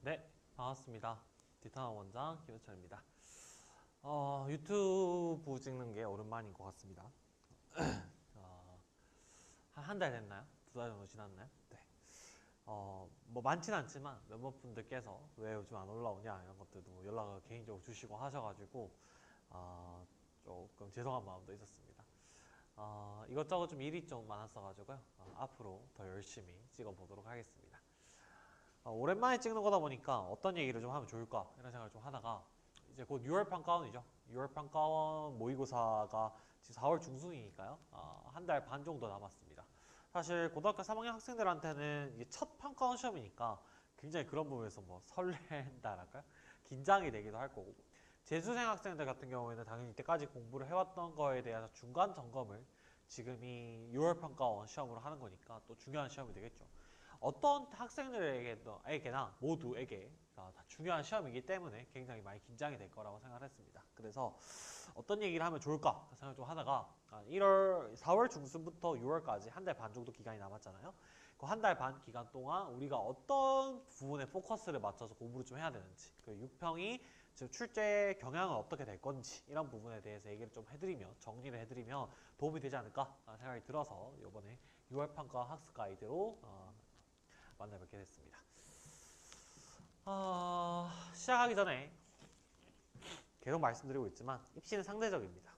네, 반갑습니다. 디타나 원장 김현철입니다. 유튜브 찍는 게 오랜만인 것 같습니다. 한 달 됐나요? 두 달 정도 지났나요? 네. 뭐 많진 않지만 몇몇 분들께서 왜 요즘 안 올라오냐 이런 것들도 연락을 개인적으로 주시고 하셔가지고 조금 죄송한 마음도 있었습니다. 이것저것 좀 일이 좀 많았어가지고요. 앞으로 더 열심히 찍어보도록 하겠습니다. 오랜만에 찍는 거다 보니까 어떤 얘기를 좀 하면 좋을까 이런 생각을 좀 하다가 이제 곧 6월 평가원이죠. 6월 평가원 모의고사가 지금 4월 중순이니까요. 한 달 반 정도 남았습니다. 사실 고등학교 3학년 학생들한테는 이게 첫 평가원 시험이니까 굉장히 그런 부분에서 뭐 설렌다랄까요? 긴장이 되기도 할 거고, 재수생 학생들 같은 경우에는 당연히 이때까지 공부를 해왔던 거에 대해서 중간 점검을 지금 이 6월 평가원 시험으로 하는 거니까 또 중요한 시험이 되겠죠. 어떤 학생들에게나 모두에게 다 중요한 시험이기 때문에 굉장히 많이 긴장이 될 거라고 생각했습니다. 그래서 어떤 얘기를 하면 좋을까 생각을 좀 하다가 4월 중순부터 6월까지 한 달 반 정도 기간이 남았잖아요. 그 한 달 반 기간 동안 우리가 어떤 부분에 포커스를 맞춰서 공부를 좀 해야 되는지, 그 6평이 지금 출제 경향은 어떻게 될 건지 이런 부분에 대해서 얘기를 좀 해드리면, 정리를 해드리면 도움이 되지 않을까 생각이 들어서 이번에 6월 평가 학습 가이드로 만나 뵙게 됐습니다. 시작하기 전에 계속 말씀드리고 있지만 입시는 상대적입니다.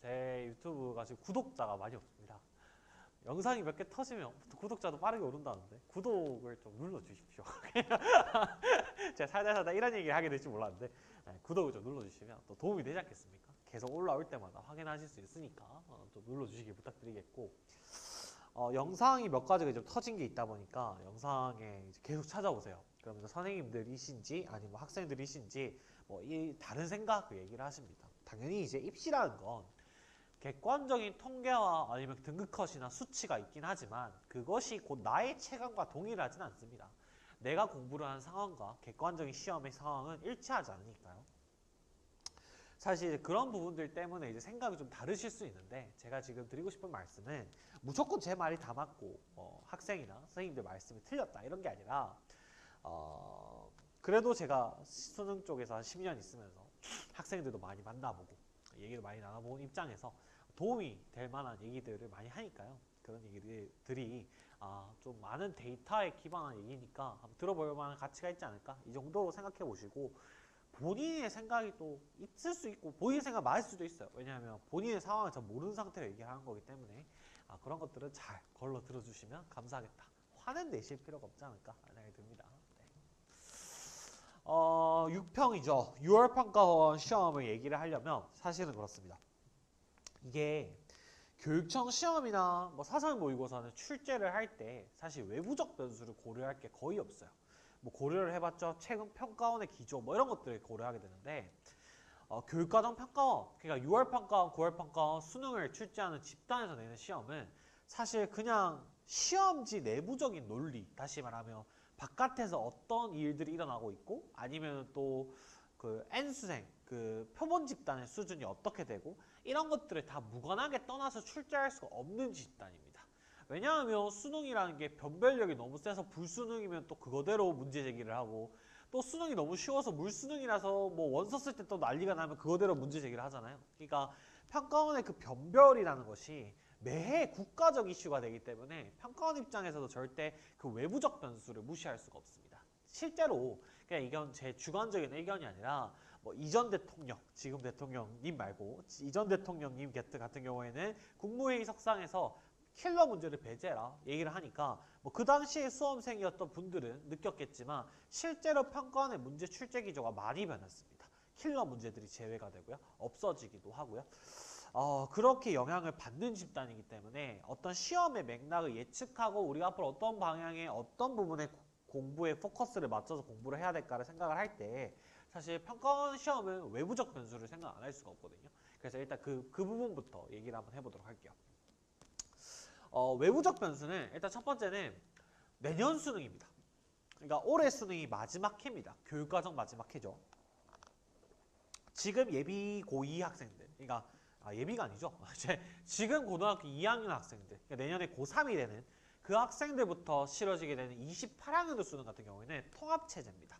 제 유튜브가 지금 구독자가 많이 없습니다. 영상이 몇 개 터지면 구독자도 빠르게 오른다는데 구독을 좀 눌러주십시오. 제가 살다 이런 얘기를 하게 될지 몰랐는데 구독을 좀 눌러주시면 또 도움이 되지 않겠습니까? 계속 올라올 때마다 확인하실 수 있으니까 좀 눌러주시길 부탁드리겠고, 영상이 몇 가지가 좀 터진 게 있다 보니까 영상에 이제 계속 찾아오세요. 그러면서 선생님들이신지 아니면 학생들이신지 뭐 이 다른 생각 그 얘기를 하십니다. 당연히 이제 입시라는 건 객관적인 통계와 아니면 등급컷이나 수치가 있긴 하지만 그것이 곧 나의 체감과 동일하진 않습니다. 내가 공부를 한 상황과 객관적인 시험의 상황은 일치하지 않으니까요. 사실 그런 부분들 때문에 이제 생각이 좀 다르실 수 있는데, 제가 지금 드리고 싶은 말씀은 무조건 제 말이 다 맞고 학생이나 선생님들 말씀이 틀렸다 이런 게 아니라, 그래도 제가 수능 쪽에서 한 10년 있으면서 학생들도 많이 만나보고 얘기를 많이 나눠본 입장에서 도움이 될 만한 얘기들을 많이 하니까요. 그런 얘기들이 좀 많은 데이터에 기반한 얘기니까 한번 들어볼 만한 가치가 있지 않을까, 이 정도로 생각해 보시고, 본인의 생각이 또 있을 수 있고 본인의 생각 맞을 수도 있어요. 왜냐하면 본인의 상황을 잘 모르는 상태로 얘기를 하는 거기 때문에 그런 것들은 잘 걸러 들어주시면 감사하겠다. 화는 내실 필요가 없지 않을까 생각이 듭니다. 네. 6평이죠. 6월 평가원 시험을 얘기를 하려면 사실은 그렇습니다. 이게 교육청 시험이나 뭐 사설 모의고사는 출제를 할 때 사실 외부적 변수를 고려할 게 거의 없어요. 뭐 고려를 해봤자 최근 평가원의 기조 뭐 이런 것들을 고려하게 되는데, 교육과정 평가원, 그러니까 6월 평가원, 9월 평가원 수능을 출제하는 집단에서 내는 시험은 사실 그냥 시험지 내부적인 논리, 다시 말하면 바깥에서 어떤 일들이 일어나고 있고 아니면 또 그 N수생, 그 표본 집단의 수준이 어떻게 되고 이런 것들을 다 무관하게 떠나서 출제할 수가 없는 집단입니다. 왜냐하면 수능이라는 게 변별력이 너무 세서 불수능이면 또 그거대로 문제 제기를 하고, 또 수능이 너무 쉬워서 물수능이라서 뭐 원서 쓸 때 또 난리가 나면 그거대로 문제 제기를 하잖아요. 그러니까 평가원의 그 변별이라는 것이 매해 국가적 이슈가 되기 때문에 평가원 입장에서도 절대 그 외부적 변수를 무시할 수가 없습니다. 실제로 그냥 이건 제 주관적인 의견이 아니라 뭐 이전 대통령, 지금 대통령님 말고 이전 대통령님 같은 경우에는 국무회의 석상에서 킬러 문제를 배제해라 얘기를 하니까 뭐 그 당시에 수험생이었던 분들은 느꼈겠지만 실제로 평가원의 문제 출제 기조가 많이 변했습니다. 킬러 문제들이 제외가 되고요. 없어지기도 하고요. 그렇게 영향을 받는 집단이기 때문에 어떤 시험의 맥락을 예측하고 우리가 앞으로 어떤 방향의 어떤 부분에 공부에 포커스를 맞춰서 공부를 해야 될까를 생각을 할 때 사실 평가원 시험은 외부적 변수를 생각 안 할 수가 없거든요. 그래서 일단 그 부분부터 얘기를 한번 해보도록 할게요. 외부적 변수는 일단 첫 번째는 내년 수능입니다. 그러니까 올해 수능이 마지막 해입니다. 교육과정 마지막 해죠. 지금 예비 고2 학생들, 그러니까 예비가 아니죠. 지금 고등학교 2학년 학생들, 그러니까 내년에 고3이 되는 그 학생들부터 치러지게 되는 28학년도 수능 같은 경우에는 통합체제입니다.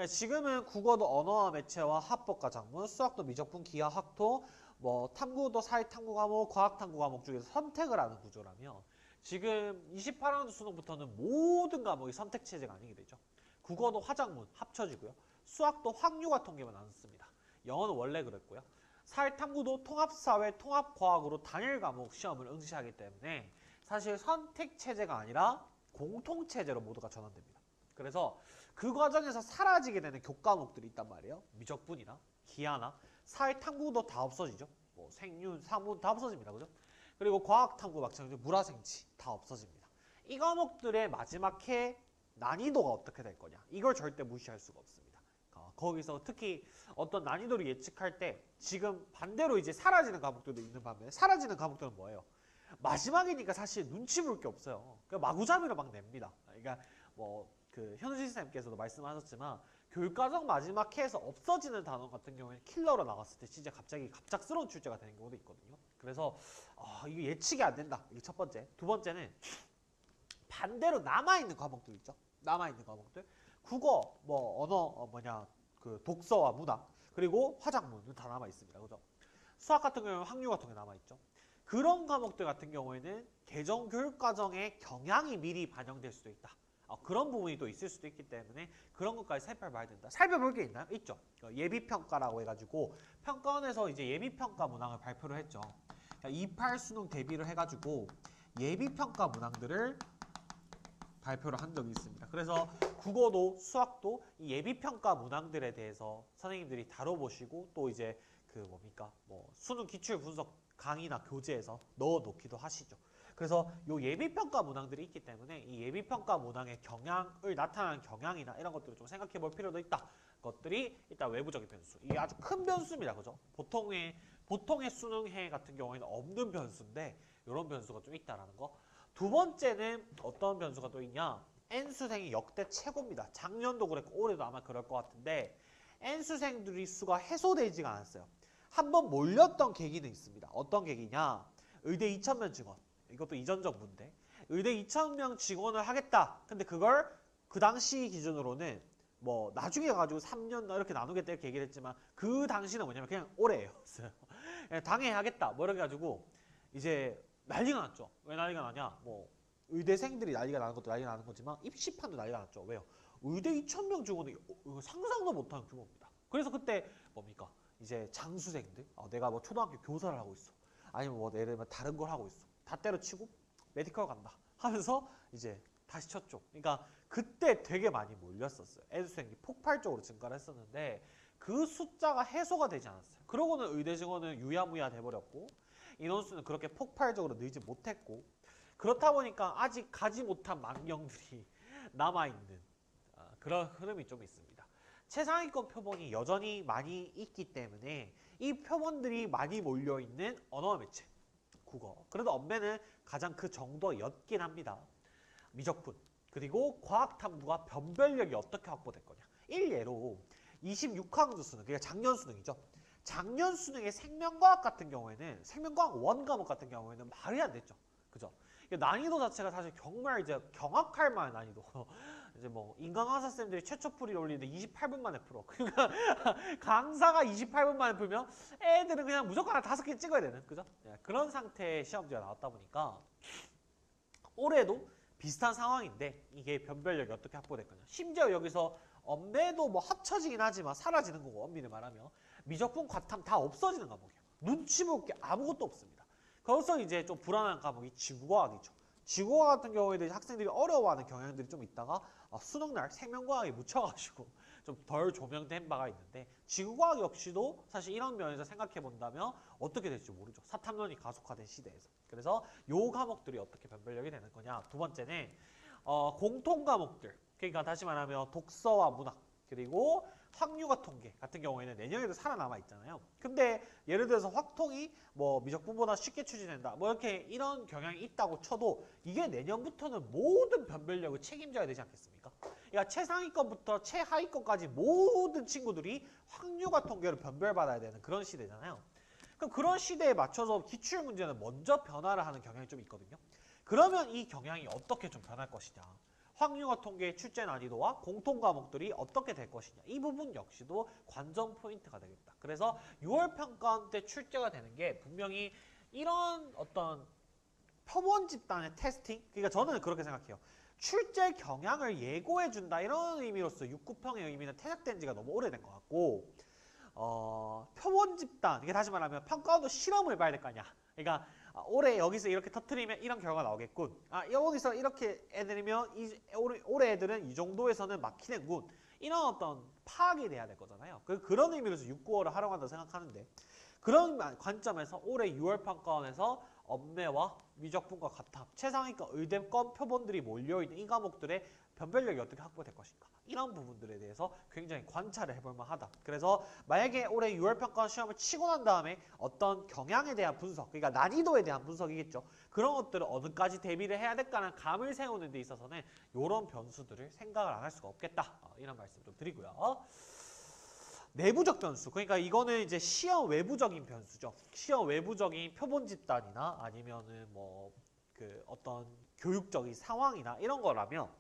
지금은 국어도 언어와 매체와 합법과 작문, 수학도 미적분, 기하, 학토, 뭐 탐구도 사회탐구 과목, 과학탐구 과목 중에서 선택을 하는 구조라며 지금 28학년도 수능부터는 모든 과목이 선택체제가 아니게 되죠. 국어도 화작문 합쳐지고요. 수학도 확률과 통계만 나눴습니다. 영어는 원래 그랬고요. 사회탐구도 통합사회, 통합과학으로 단일 과목 시험을 응시하기 때문에 사실 선택체제가 아니라 공통체제로 모두가 전환됩니다. 그래서 그 과정에서 사라지게 되는 교과목들이 있단 말이에요. 미적분이나 기하나 사회탐구도 다 없어지죠. 뭐 생윤, 사문 다 없어집니다. 그죠? 그리고 과학탐구 마찬가지로 물화생지 다 없어집니다. 이 과목들의 마지막 해 난이도가 어떻게 될 거냐. 이걸 절대 무시할 수가 없습니다. 거기서 특히 어떤 난이도를 예측할 때 지금 반대로 이제 사라지는 과목들도 있는 반면에 사라지는 과목들은 뭐예요? 마지막이니까 사실 눈치 볼 게 없어요. 그러니까 마구잡이로 막 냅니다. 그러니까 뭐 그 현우진 선생님께서도 말씀하셨지만 교육과정 마지막 해에서 없어지는 단원 같은 경우에는 킬러로 나갔을 때 진짜 갑자기 갑작스러운 출제가 되는 경우도 있거든요. 그래서 이게 예측이 안 된다. 이게 첫 번째. 두 번째는 반대로 남아있는 과목들 있죠. 남아있는 과목들. 국어, 뭐 언어, 그 독서와 문학, 그리고 화작문은 다 남아있습니다. 그죠? 수학 같은 경우는 확률 같은 게 남아있죠. 그런 과목들 같은 경우에는 개정 교육과정의 경향이 미리 반영될 수도 있다. 그런 부분이 또 있을 수도 있기 때문에 그런 것까지 살펴봐야 된다. 살펴볼 게 있나요? 있죠. 예비평가라고 해가지고 평가원에서 이제 예비평가 문항을 발표를 했죠. 28 수능 대비를 해가지고 예비평가 문항들을 발표를 한 적이 있습니다. 그래서 국어도 수학도 이 예비평가 문항들에 대해서 선생님들이 다뤄보시고 또 이제 뭐 수능 기출 분석 강의나 교재에서 넣어놓기도 하시죠. 그래서 요 예비평가 문항들이 있기 때문에 이 예비평가 문항의 경향을 나타나는 경향이나 이런 것들을 좀 생각해 볼 필요도 있다. 것들이 일단 외부적인 변수. 이게 아주 큰 변수입니다. 그죠? 보통의 수능해 같은 경우에는 없는 변수인데 이런 변수가 좀 있다라는 거. 두 번째는 어떤 변수가 또 있냐? N수생이 역대 최고입니다. 작년도 그랬고 올해도 아마 그럴 것 같은데 N수생들이 수가 해소되지가 않았어요. 한번 몰렸던 계기는 있습니다. 어떤 계기냐? 의대 2,000명 증원. 이것도 이전적 문제. 의대 2,000명 증원을 하겠다. 근데 그걸 그 당시 기준으로는 뭐 나중에 가지고 3년 이렇게 나누겠다 이렇게 얘기를 했지만 그 당시는 뭐냐면 그냥 올해예요. 당해야겠다. 뭐 이렇게 가지고 이제 난리가 났죠. 왜 난리가 나냐? 뭐 의대생들이 난리가 나는 것도 난리가 나는 거지만 입시판도 난리가 났죠. 왜요? 의대 2,000명 증원이 상상도 못하는 규모입니다. 그래서 그때 뭡니까? 이제 장수생들, 내가 뭐 초등학교 교사를 하고 있어. 아니면 뭐 예를 들면 다른 걸 하고 있어. 다 때려치고 메디컬 간다 하면서 이제 다시 쳤죠. 그러니까 그때 되게 많이 몰렸었어요. 애수생이 폭발적으로 증가를 했었는데 그 숫자가 해소가 되지 않았어요. 그러고는 의대 증원은 유야무야 돼버렸고 인원수는 그렇게 폭발적으로 늘지 못했고 그렇다 보니까 아직 가지 못한 망령들이 남아있는 그런 흐름이 좀 있습니다. 최상위권 표본이 여전히 많이 있기 때문에 이 표본들이 많이 몰려있는 언어와 매체, 국어. 그래도 언매는 가장 그 정도였긴 합니다. 미적분, 그리고 과학탐구가 변별력이 어떻게 확보될 거냐. 일례로 26학년도 수능, 그러니까 작년 수능이죠. 작년 수능의 생명과학 같은 경우에는 생명과학 원 과목 같은 경우에는 말이 안 됐죠. 그죠? 난이도 자체가 사실 정말 이제 경악할 만한 난이도. 이제 뭐 인강강사 쌤들이 최초 풀이를 올리는데 28분 만에 풀어. 그러니까 강사가 28분 만에 풀면 애들은 그냥 무조건 하나 5개 찍어야 되는, 그죠? 그런 상태의 시험지가 나왔다 보니까 올해도 비슷한 상황인데 이게 변별력이 어떻게 확보될 거냐. 심지어 여기서 언매도 뭐 합쳐지긴 하지만 사라지는 거고 엄밀히 말하면 미적분, 과탐 다 없어지는 과목이에요. 눈치 볼 게 아무것도 없습니다. 거기서 이제 좀 불안한 과목이 지구과학이죠. 지구과학 같은 경우에는 학생들이 어려워하는 경향들이 좀 있다가 수능날 생명과학에 묻혀가지고 좀 덜 조명된 바가 있는데 지구과학 역시도 사실 이런 면에서 생각해 본다면 어떻게 될지 모르죠. 사탐론이 가속화된 시대에서. 그래서 요 과목들이 어떻게 변별력이 되는 거냐. 두 번째는 공통 과목들. 그러니까 다시 말하면 독서와 문학 그리고 확률과 통계 같은 경우에는 내년에도 살아남아 있잖아요. 근데 예를 들어서 확통이 뭐 미적분보다 쉽게 추진된다. 뭐 이렇게 이런 경향이 있다고 쳐도 이게 내년부터는 모든 변별력을 책임져야 되지 않겠습니까? 그러니까 최상위권부터 최하위권까지 모든 친구들이 확률과 통계를 변별받아야 되는 그런 시대잖아요. 그럼 그런 시대에 맞춰서 기출문제는 먼저 변화를 하는 경향이 좀 있거든요. 그러면 이 경향이 어떻게 좀 변할 것이냐. 확률과 통계의 출제 난이도와 공통 과목들이 어떻게 될 것이냐. 이 부분 역시도 관전 포인트가 되겠다. 그래서 6월 평가원 때 출제가 되는 게 분명히 이런 어떤 표본 집단의 테스팅? 그러니까 저는 그렇게 생각해요. 출제 경향을 예고해준다 이런 의미로서 6,9평의 의미는 퇴색된 지가 너무 오래된 것 같고 표본 집단, 이게 다시 말하면 평가원도 실험을 봐야 될 거 아니야. 그러니까 올해 여기서 이렇게 터트리면 이런 결과가 나오겠군. 여기서 이렇게 애들이면 올해 애들은 이 정도에서는 막히는군. 이런 어떤 파악이 돼야 될 거잖아요. 그런 의미로서 6, 9월을 활용한다고 생각하는데 그런 관점에서 올해 6월 평가원에서 엄매와 미적분과 가탑, 최상위권 의대권 표본들이 몰려있는 이 과목들의 변별력이 어떻게 확보될 것인가. 이런 부분들에 대해서 굉장히 관찰을 해볼 만하다. 그래서 만약에 올해 6월 평가원 시험을 치고 난 다음에 어떤 경향에 대한 분석, 그러니까 난이도에 대한 분석이겠죠. 그런 것들을 어느까지 대비를 해야 될까라는 감을 세우는 데 있어서는 이런 변수들을 생각을 안 할 수가 없겠다. 이런 말씀 좀 드리고요. 내부적 변수, 그러니까 이거는 이제 시험 외부적인 변수죠. 시험 외부적인 표본 집단이나 아니면은 뭐 그 어떤 교육적인 상황이나 이런 거라면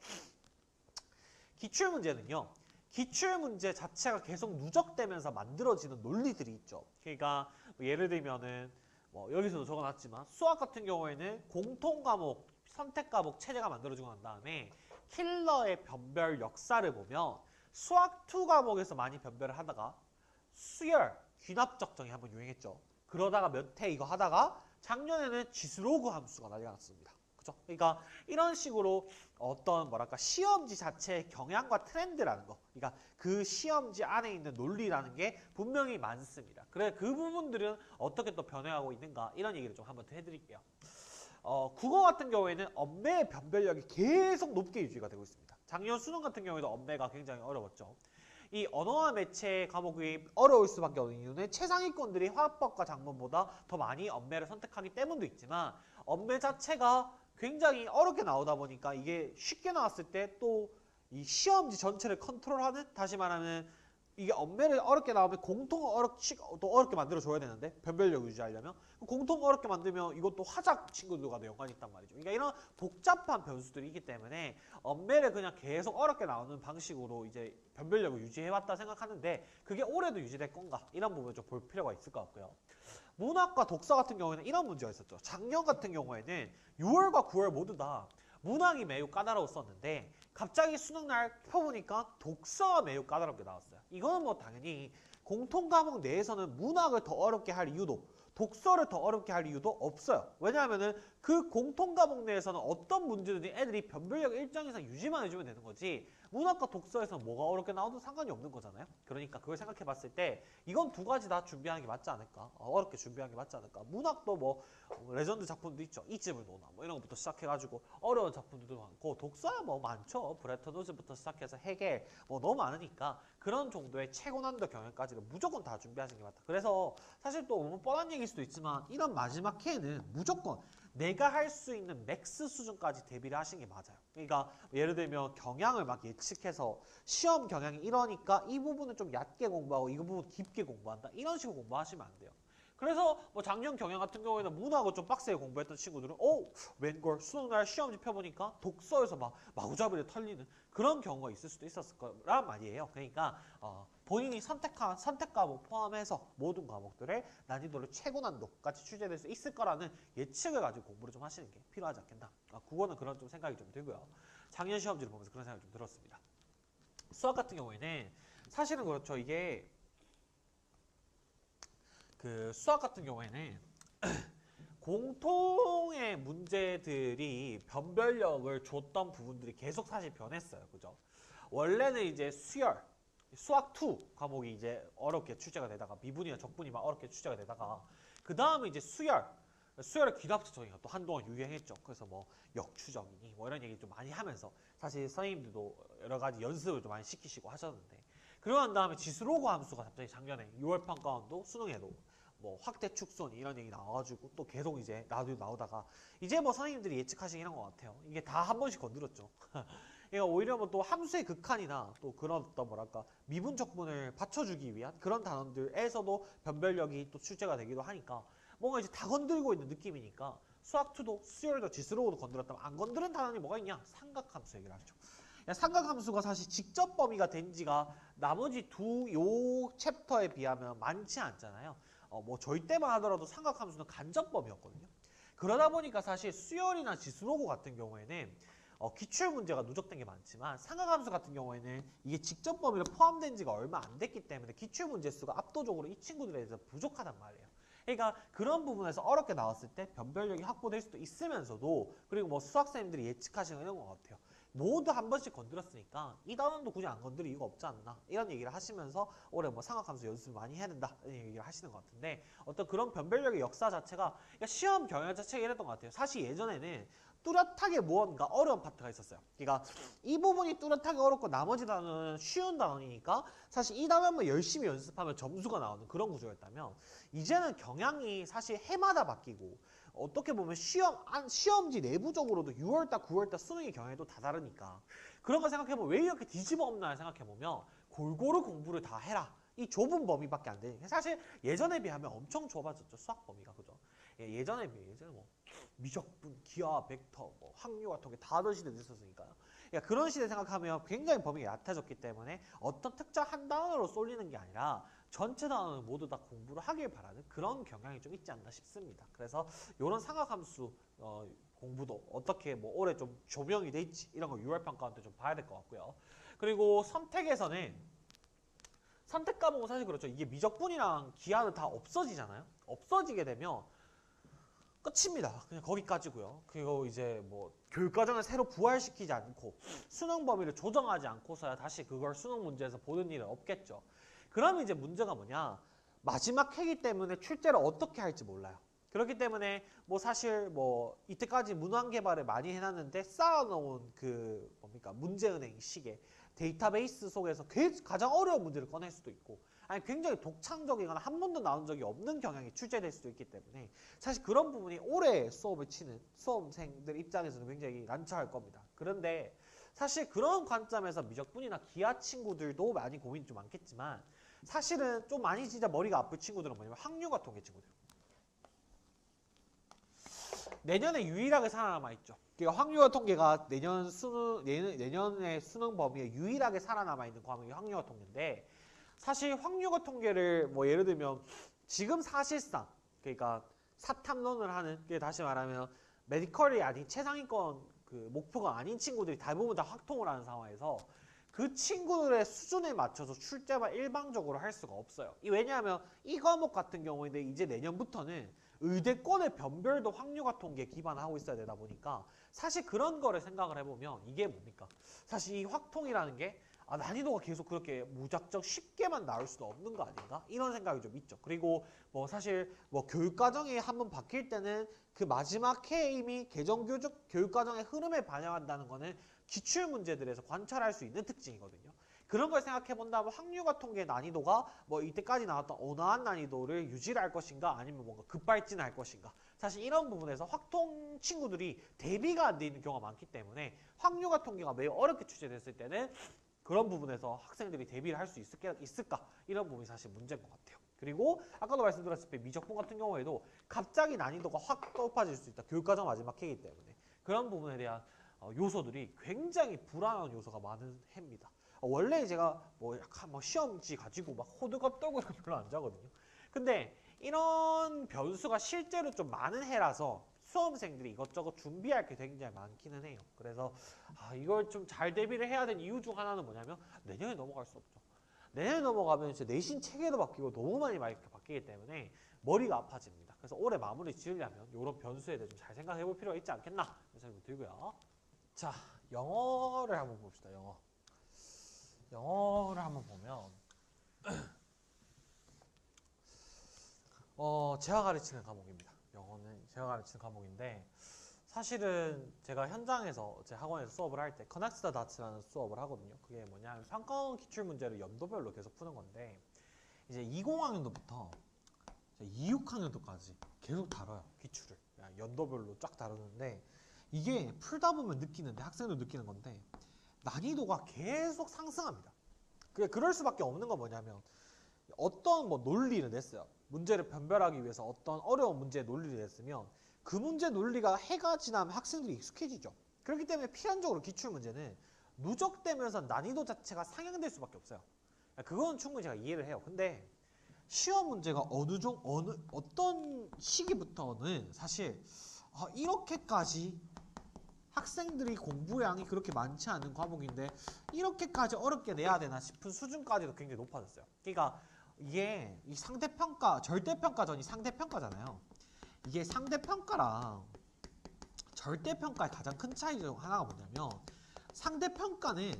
기출문제는요. 기출문제 자체가 계속 누적되면서 만들어지는 논리들이 있죠. 그러니까 뭐 예를 들면은 뭐 여기서도 적어놨지만 수학 같은 경우에는 공통과목, 선택과목 체제가 만들어지고 난 다음에 킬러의 변별 역사를 보면 수학 2 과목에서 많이 변별을 하다가 수열, 귀납적 정이 한번 유행했죠. 그러다가 몇 해 이거 하다가 작년에는 지수로그 함수가 난리가 났습니다. 그죠? 그러니까 이런 식으로 어떤 뭐랄까 시험지 자체의 경향과 트렌드라는 거, 그러니까 그 시험지 안에 있는 논리라는 게 분명히 많습니다. 그래 그 부분들은 어떻게 또 변해가고 있는가 이런 얘기를 좀 한번 더 해드릴게요. 국어 같은 경우에는 엄매의 변별력이 계속 높게 유지가 되고 있습니다. 작년 수능 같은 경우에도 엄매가 굉장히 어려웠죠. 이 언어와 매체 과목이 어려울 수밖에 없는 이유는 최상위권들이 화법과 작문보다 더 많이 엄매를 선택하기 때문도 있지만 엄매 자체가 굉장히 어렵게 나오다 보니까 이게 쉽게 나왔을 때 또 이 시험지 전체를 컨트롤하는, 다시 말하면 이게 엄매를 어렵게 나오면 공통 또 어렵게 만들어줘야 되는데 변별력 유지하려면 공통 어렵게 만들면 이것도 화작 친구들과도 연관이 있단 말이죠. 그러니까 이런 복잡한 변수들이 있기 때문에 엄매를 그냥 계속 어렵게 나오는 방식으로 이제 변별력을 유지해왔다 생각하는데 그게 올해도 유지될 건가 이런 부분을 좀 볼 필요가 있을 것 같고요. 문학과 독서 같은 경우에는 이런 문제가 있었죠. 작년 같은 경우에는 6월과 9월 모두 다 문학이 매우 까다로웠었는데 갑자기 수능날 펴보니까 독서가 매우 까다롭게 나왔어요. 이거는 뭐 당연히 공통과목 내에서는 문학을 더 어렵게 할 이유도 독서를 더 어렵게 할 이유도 없어요. 왜냐하면은 그 공통과목 내에서는 어떤 문제든지 애들이 변별력 일정 이상 유지만 해주면 되는 거지 문학과 독서에서는 뭐가 어렵게 나와도 상관이 없는 거잖아요. 그러니까 그걸 생각해 봤을 때 이건 두 가지 다 준비하는 게 맞지 않을까. 어렵게 준비하는 게 맞지 않을까. 문학도 뭐 레전드 작품도 있죠. 이집을 노나 뭐 이런 것부터 시작해가지고 어려운 작품들도 많고 독서야 뭐 많죠. 브레턴 루즈부터 시작해서 해겔 뭐 너무 많으니까 그런 정도의 최고 난도 경향까지는 무조건 다 준비하시는 게 맞다. 그래서 사실 또 너무 뻔한 얘기일 수도 있지만 이런 마지막 해에는 무조건 내가 할 수 있는 맥스 수준까지 대비를 하시는 게 맞아요. 그러니까 예를 들면 경향을 막 예측해서 시험 경향이 이러니까 이 부분은 좀 얕게 공부하고 이 부분 깊게 공부한다. 이런 식으로 공부하시면 안 돼요. 그래서 뭐 작년 경향 같은 경우에는 문학을 좀 빡세게 공부했던 친구들은 웬걸 수능날 시험지 펴보니까 독서에서 막 마구잡이를 털리는 그런 경우가 있을 수도 있었을 거란 말이에요. 그러니까 본인이 선택한 선택 과목 포함해서 모든 과목들의 난이도를 최고 난도까지 출제될 수 있을 거라는 예측을 가지고 공부를 좀 하시는 게 필요하지 않겠나. 국어는 그런 좀 생각이 좀 들고요. 작년 시험지를 보면서 그런 생각이 좀 들었습니다. 수학 같은 경우에는 사실은 그렇죠. 이게 그 수학 같은 경우에는 공통의 문제들이 변별력을 줬던 부분들이 계속 사실 변했어요. 그죠? 원래는 이제 수학 2 과목이 이제 어렵게 출제가 되다가 미분이나 적분이 막 어렵게 출제가 되다가 그 다음에 이제 수열의 귀납적 정의가 또 한동안 유행했죠. 그래서 뭐 역추정이니 뭐 이런 얘기 좀 많이 하면서 사실 선생님들도 여러 가지 연습을 좀 많이 시키시고 하셨는데 그러고 난 다음에 지수로그 함수가 갑자기 작년에 6월 평가원도 수능에도 뭐 확대 축소니 이런 얘기 나와가지고 또 계속 이제 나오다가 이제 뭐 선생님들이 예측하시긴 한 것 같아요. 이게 다 한 번씩 건드렸죠. 그러니까 오히려 뭐 또 함수의 극한이나 또 그런 어떤 뭐랄까 미분 적분을 받쳐주기 위한 그런 단원들에서도 변별력이 또 출제가 되기도 하니까 뭔가 이제 다 건들고 있는 느낌이니까 수학2도 수열도 지수로도 건드렸다면 안 건드린 단원이 뭐가 있냐? 삼각함수 얘기를 하죠. 삼각함수가 사실 직접 범위가 된 지가 나머지 요 챕터에 비하면 많지 않잖아요. 뭐 저희 때만 하더라도 삼각함수는 간접 범위였거든요. 그러다 보니까 사실 수열이나 지수로고 같은 경우에는 기출 문제가 누적된 게 많지만 삼각함수 같은 경우에는 이게 직접 범위로 포함된 지가 얼마 안 됐기 때문에 기출 문제 수가 압도적으로 이 친구들에 대해서 부족하단 말이에요. 그러니까 그런 부분에서 어렵게 나왔을 때 변별력이 확보될 수도 있으면서도 그리고 뭐 수학생님들이 예측하시는 이런 것 같아요. 모두 한 번씩 건드렸으니까 이 단원도 굳이 안 건드릴 이유가 없지 않나 이런 얘기를 하시면서 올해 뭐 삼각함수 연습을 많이 해야 된다 이런 얘기를 하시는 것 같은데 어떤 그런 변별력의 역사 자체가 그러니까 시험 경향 자체가 이랬던 것 같아요. 사실 예전에는 뚜렷하게 무언가 어려운 파트가 있었어요. 그러니까 이 부분이 뚜렷하게 어렵고 나머지 단원은 쉬운 단원이니까 사실 이 단원만 열심히 연습하면 점수가 나오는 그런 구조였다면 이제는 경향이 사실 해마다 바뀌고 어떻게 보면 시험지 내부적으로도 6월달, 9월달 수능의 경향이 다 다르니까 그런 거 생각해보면 왜 이렇게 뒤집어 엎나 생각해보면 골고루 공부를 다 해라. 이 좁은 범위밖에 안 되니까 사실 예전에 비하면 엄청 좁아졌죠. 수학 범위가. 그죠? 예전에 뭐 미적분, 기하, 벡터, 뭐 확률 같은 게 다 하던 시대도 있었으니까요. 그러니까 그런 시대 생각하면 굉장히 범위가 얕아졌기 때문에 어떤 특정 한 단원으로 쏠리는 게 아니라 전체 단원을 모두 다 공부를 하길 바라는 그런 경향이 좀 있지 않나 싶습니다. 그래서 이런 삼각함수 공부도 어떻게 뭐 올해 좀 조명이 될지 이런 거 6월 평가원 때 좀 봐야 될 것 같고요. 그리고 선택에서는 선택 과목은 사실 그렇죠. 이게 미적분이랑 기하는 다 없어지잖아요. 없어지게 되면 끝입니다. 그냥 거기까지고요. 그리고 이제 뭐 교육과정을 새로 부활시키지 않고 수능 범위를 조정하지 않고서야 다시 그걸 수능 문제에서 보는 일은 없겠죠. 그러면 이제 문제가 뭐냐? 마지막 해기 때문에 출제를 어떻게 할지 몰라요. 그렇기 때문에 뭐 사실 뭐 이때까지 문항 개발을 많이 해놨는데 쌓아놓은 그 뭡니까 문제은행 시계 데이터베이스 속에서 가장 어려운 문제를 꺼낼 수도 있고 아니 굉장히 독창적이거나 한 번도 나온 적이 없는 경향이 출제될 수도 있기 때문에 사실 그런 부분이 올해 수업을 치는 수험생들 입장에서는 굉장히 난처할 겁니다. 그런데 사실 그런 관점에서 미적분이나 기하 친구들도 많이 고민이 좀 많겠지만 사실은 좀 많이 진짜 머리가 아플 친구들은 뭐냐면 확률과 통계 친구들. 내년에 유일하게 살아남아 있죠. 그러니까 확률과 통계가 내년의 수능 범위에 유일하게 살아남아 있는 과목이 확률과 통계인데 사실 확률과 통계를 뭐 예를 들면 지금 사실상 그러니까 사탐론을 하는 게 다시 말하면 메디컬이 아닌 최상위권 그 목표가 아닌 친구들이 대부분 다 확통을 하는 상황에서 그 친구들의 수준에 맞춰서 출제만 일방적으로 할 수가 없어요. 왜냐하면 이 과목 같은 경우에는 이제 내년부터는 의대권의 변별도 확률과 통계에 기반하고 있어야 되다 보니까 사실 그런 거를 생각을 해보면 이게 뭡니까? 사실 이 확통이라는 게 난이도가 계속 그렇게 무작정 쉽게만 나올 수도 없는 거 아닌가? 이런 생각이 좀 있죠. 그리고 뭐 사실 뭐 교육과정이 한번 바뀔 때는 그 마지막 해에 이미 교육과정의 흐름에 반영한다는 거는 기출 문제들에서 관찰할 수 있는 특징이거든요. 그런 걸 생각해 본다면 확률과 통계 난이도가 뭐 이때까지 나왔던 온화한 난이도를 유지를 할 것인가 아니면 뭔가 급발진할 것인가 사실 이런 부분에서 확통 친구들이 대비가 안 돼 있는 경우가 많기 때문에 확률과 통계가 매우 어렵게 출제됐을 때는 그런 부분에서 학생들이 대비를 할 수 있을까 이런 부분이 사실 문제인 것 같아요. 그리고 아까도 말씀드렸을 미적분 같은 경우에도 갑자기 난이도가 확 높아질 수 있다. 교육과정 마지막 해이기 때문에 그런 부분에 대한 요소들이 굉장히 불안한 요소가 많은 해입니다. 원래 제가 뭐 약간 뭐 시험지 가지고 막 호들갑 떨고 이런 거 별로 안 좋아하거든요. 근데 이런 변수가 실제로 좀 많은 해라서 수험생들이 이것저것 준비할 게 굉장히 많기는 해요. 그래서 이걸 좀 잘 대비를 해야 되는 이유 중 하나는 뭐냐면 내년에 넘어갈 수 없죠. 내년에 넘어가면 진짜 내신 체계도 바뀌고 너무 많이 바뀌기 때문에 머리가 아파집니다. 그래서 올해 마무리 지으려면 이런 변수에 대해 좀 잘 생각해 볼 필요가 있지 않겠나 그런 생각이 들고요. 자, 영어를 한번 봅시다. 영어를 한번 보면 제가 가르치는 과목입니다. 영어는 제가 가르치는 과목인데 사실은 제가 현장에서 제 학원에서 수업을 할 때 Connect the Dots라는 수업을 하거든요. 그게 뭐냐면 평가원 기출 문제를 연도별로 계속 푸는 건데 이제 20학년도부터 26학년도까지 계속 다뤄요. 기출을 연도별로 쫙 다루는데 이게 풀다 보면 느끼는데 학생도 느끼는 건데 난이도가 계속 상승합니다. 그럴 수밖에 없는 건 뭐냐면 어떤 뭐 논리를 냈어요. 문제를 변별하기 위해서 어떤 어려운 문제의 논리를 냈으면 그 문제 논리가 해가 지나면 학생들이 익숙해지죠. 그렇기 때문에 필연적으로 기출문제는 누적되면서 난이도 자체가 상향될 수밖에 없어요. 그건 충분히 제가 이해를 해요. 근데 시험 문제가 어떤 시기부터는 사실 이렇게까지 학생들이 공부량이 그렇게 많지 않은 과목인데 이렇게까지 어렵게 내야 되나 싶은 수준까지도 굉장히 높아졌어요. 그러니까 이게 이 상대평가, 절대평가전이 상대평가잖아요. 이게 상대평가랑 절대평가의 가장 큰 차이 중 하나가 뭐냐면 상대평가는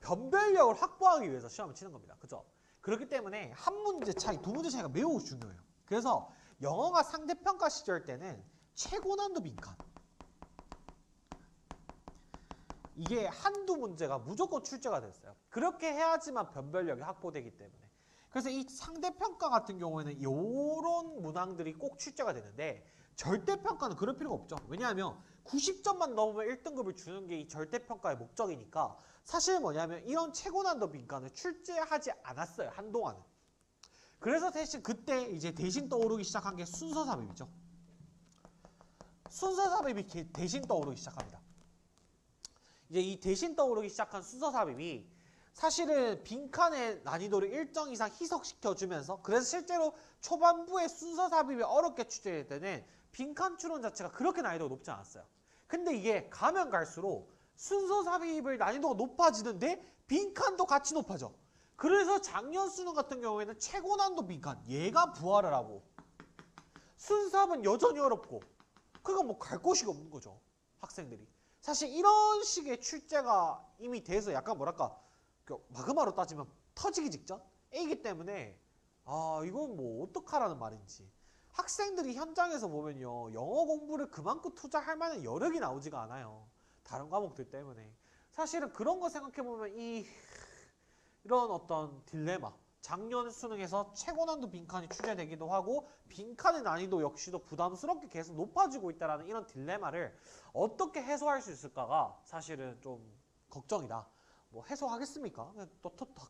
변별력을 확보하기 위해서 시험을 치는 겁니다. 그죠? 그렇기 때문에 한 문제 차이, 두 문제 차이가 매우 중요해요. 그래서 영어가 상대평가 시절 때는 최고난도 빈칸. 이게 한두 문제가 무조건 출제가 됐어요. 그렇게 해야지만 변별력이 확보되기 때문에. 그래서 이 상대평가 같은 경우에는 이런 문항들이 꼭 출제가 되는데 절대평가는 그럴 필요가 없죠. 왜냐하면 90점만 넘으면 1등급을 주는 게 이 절대평가의 목적이니까 사실 뭐냐면 이런 최고난도 빈칸을 출제하지 않았어요. 한동안은. 그래서 대신 그때 이제 대신 떠오르기 시작한 게 순서삽입이죠. 순서삽입이 대신 떠오르기 시작합니다. 이제 이 대신 떠오르기 시작한 순서삽입이 사실은 빈칸의 난이도를 일정 이상 희석시켜주면서 그래서 실제로 초반부에 순서삽입이 어렵게 출제될 때는 빈칸 추론 자체가 그렇게 난이도가 높지 않았어요. 근데 이게 가면 갈수록 순서삽입의 난이도가 높아지는데 빈칸도 같이 높아져. 그래서 작년 수능 같은 경우에는 최고난도 빈칸 얘가 부활을 하고 순삽은 여전히 어렵고 그건 뭐 갈 곳이 없는 거죠. 학생들이. 사실 이런 식의 출제가 이미 돼서 약간 뭐랄까 마그마로 따지면 터지기 직전? 이기 때문에 이건 뭐 어떡하라는 말인지 학생들이 현장에서 보면요 영어 공부를 그만큼 투자할 만한 여력이 나오지가 않아요. 다른 과목들 때문에. 사실은 그런 거 생각해보면 이런 어떤 딜레마 작년 수능에서 최고난도 빈칸이 출제되기도 하고 빈칸의 난이도 역시도 부담스럽게 계속 높아지고 있다는 이런 딜레마를 어떻게 해소할 수 있을까가 사실은 좀 걱정이다. 뭐 해소하겠습니까?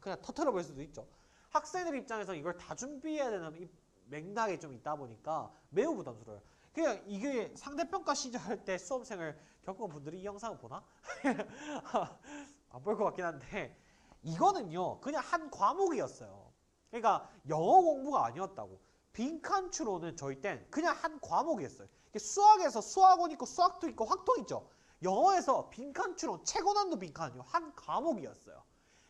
그냥 터뜨려버릴 수도 있죠. 학생들 입장에서 이걸 다 준비해야 되는 이 맥락이 좀 있다 보니까 매우 부담스러워요. 그냥 이게 상대평가 시절 때 수험생을 겪은 분들이 이 영상을 보나? 안 볼 것 같긴 한데 이거는요 그냥 한 과목이었어요. 그러니까 영어 공부가 아니었다고. 빈칸 추론은 저희 땐 그냥 한 과목이었어요. 수학에서 수학원 있고 수학도 있고 확통 있죠. 영어에서 빈칸 추론 최고난도 빈칸이요 한 과목이었어요.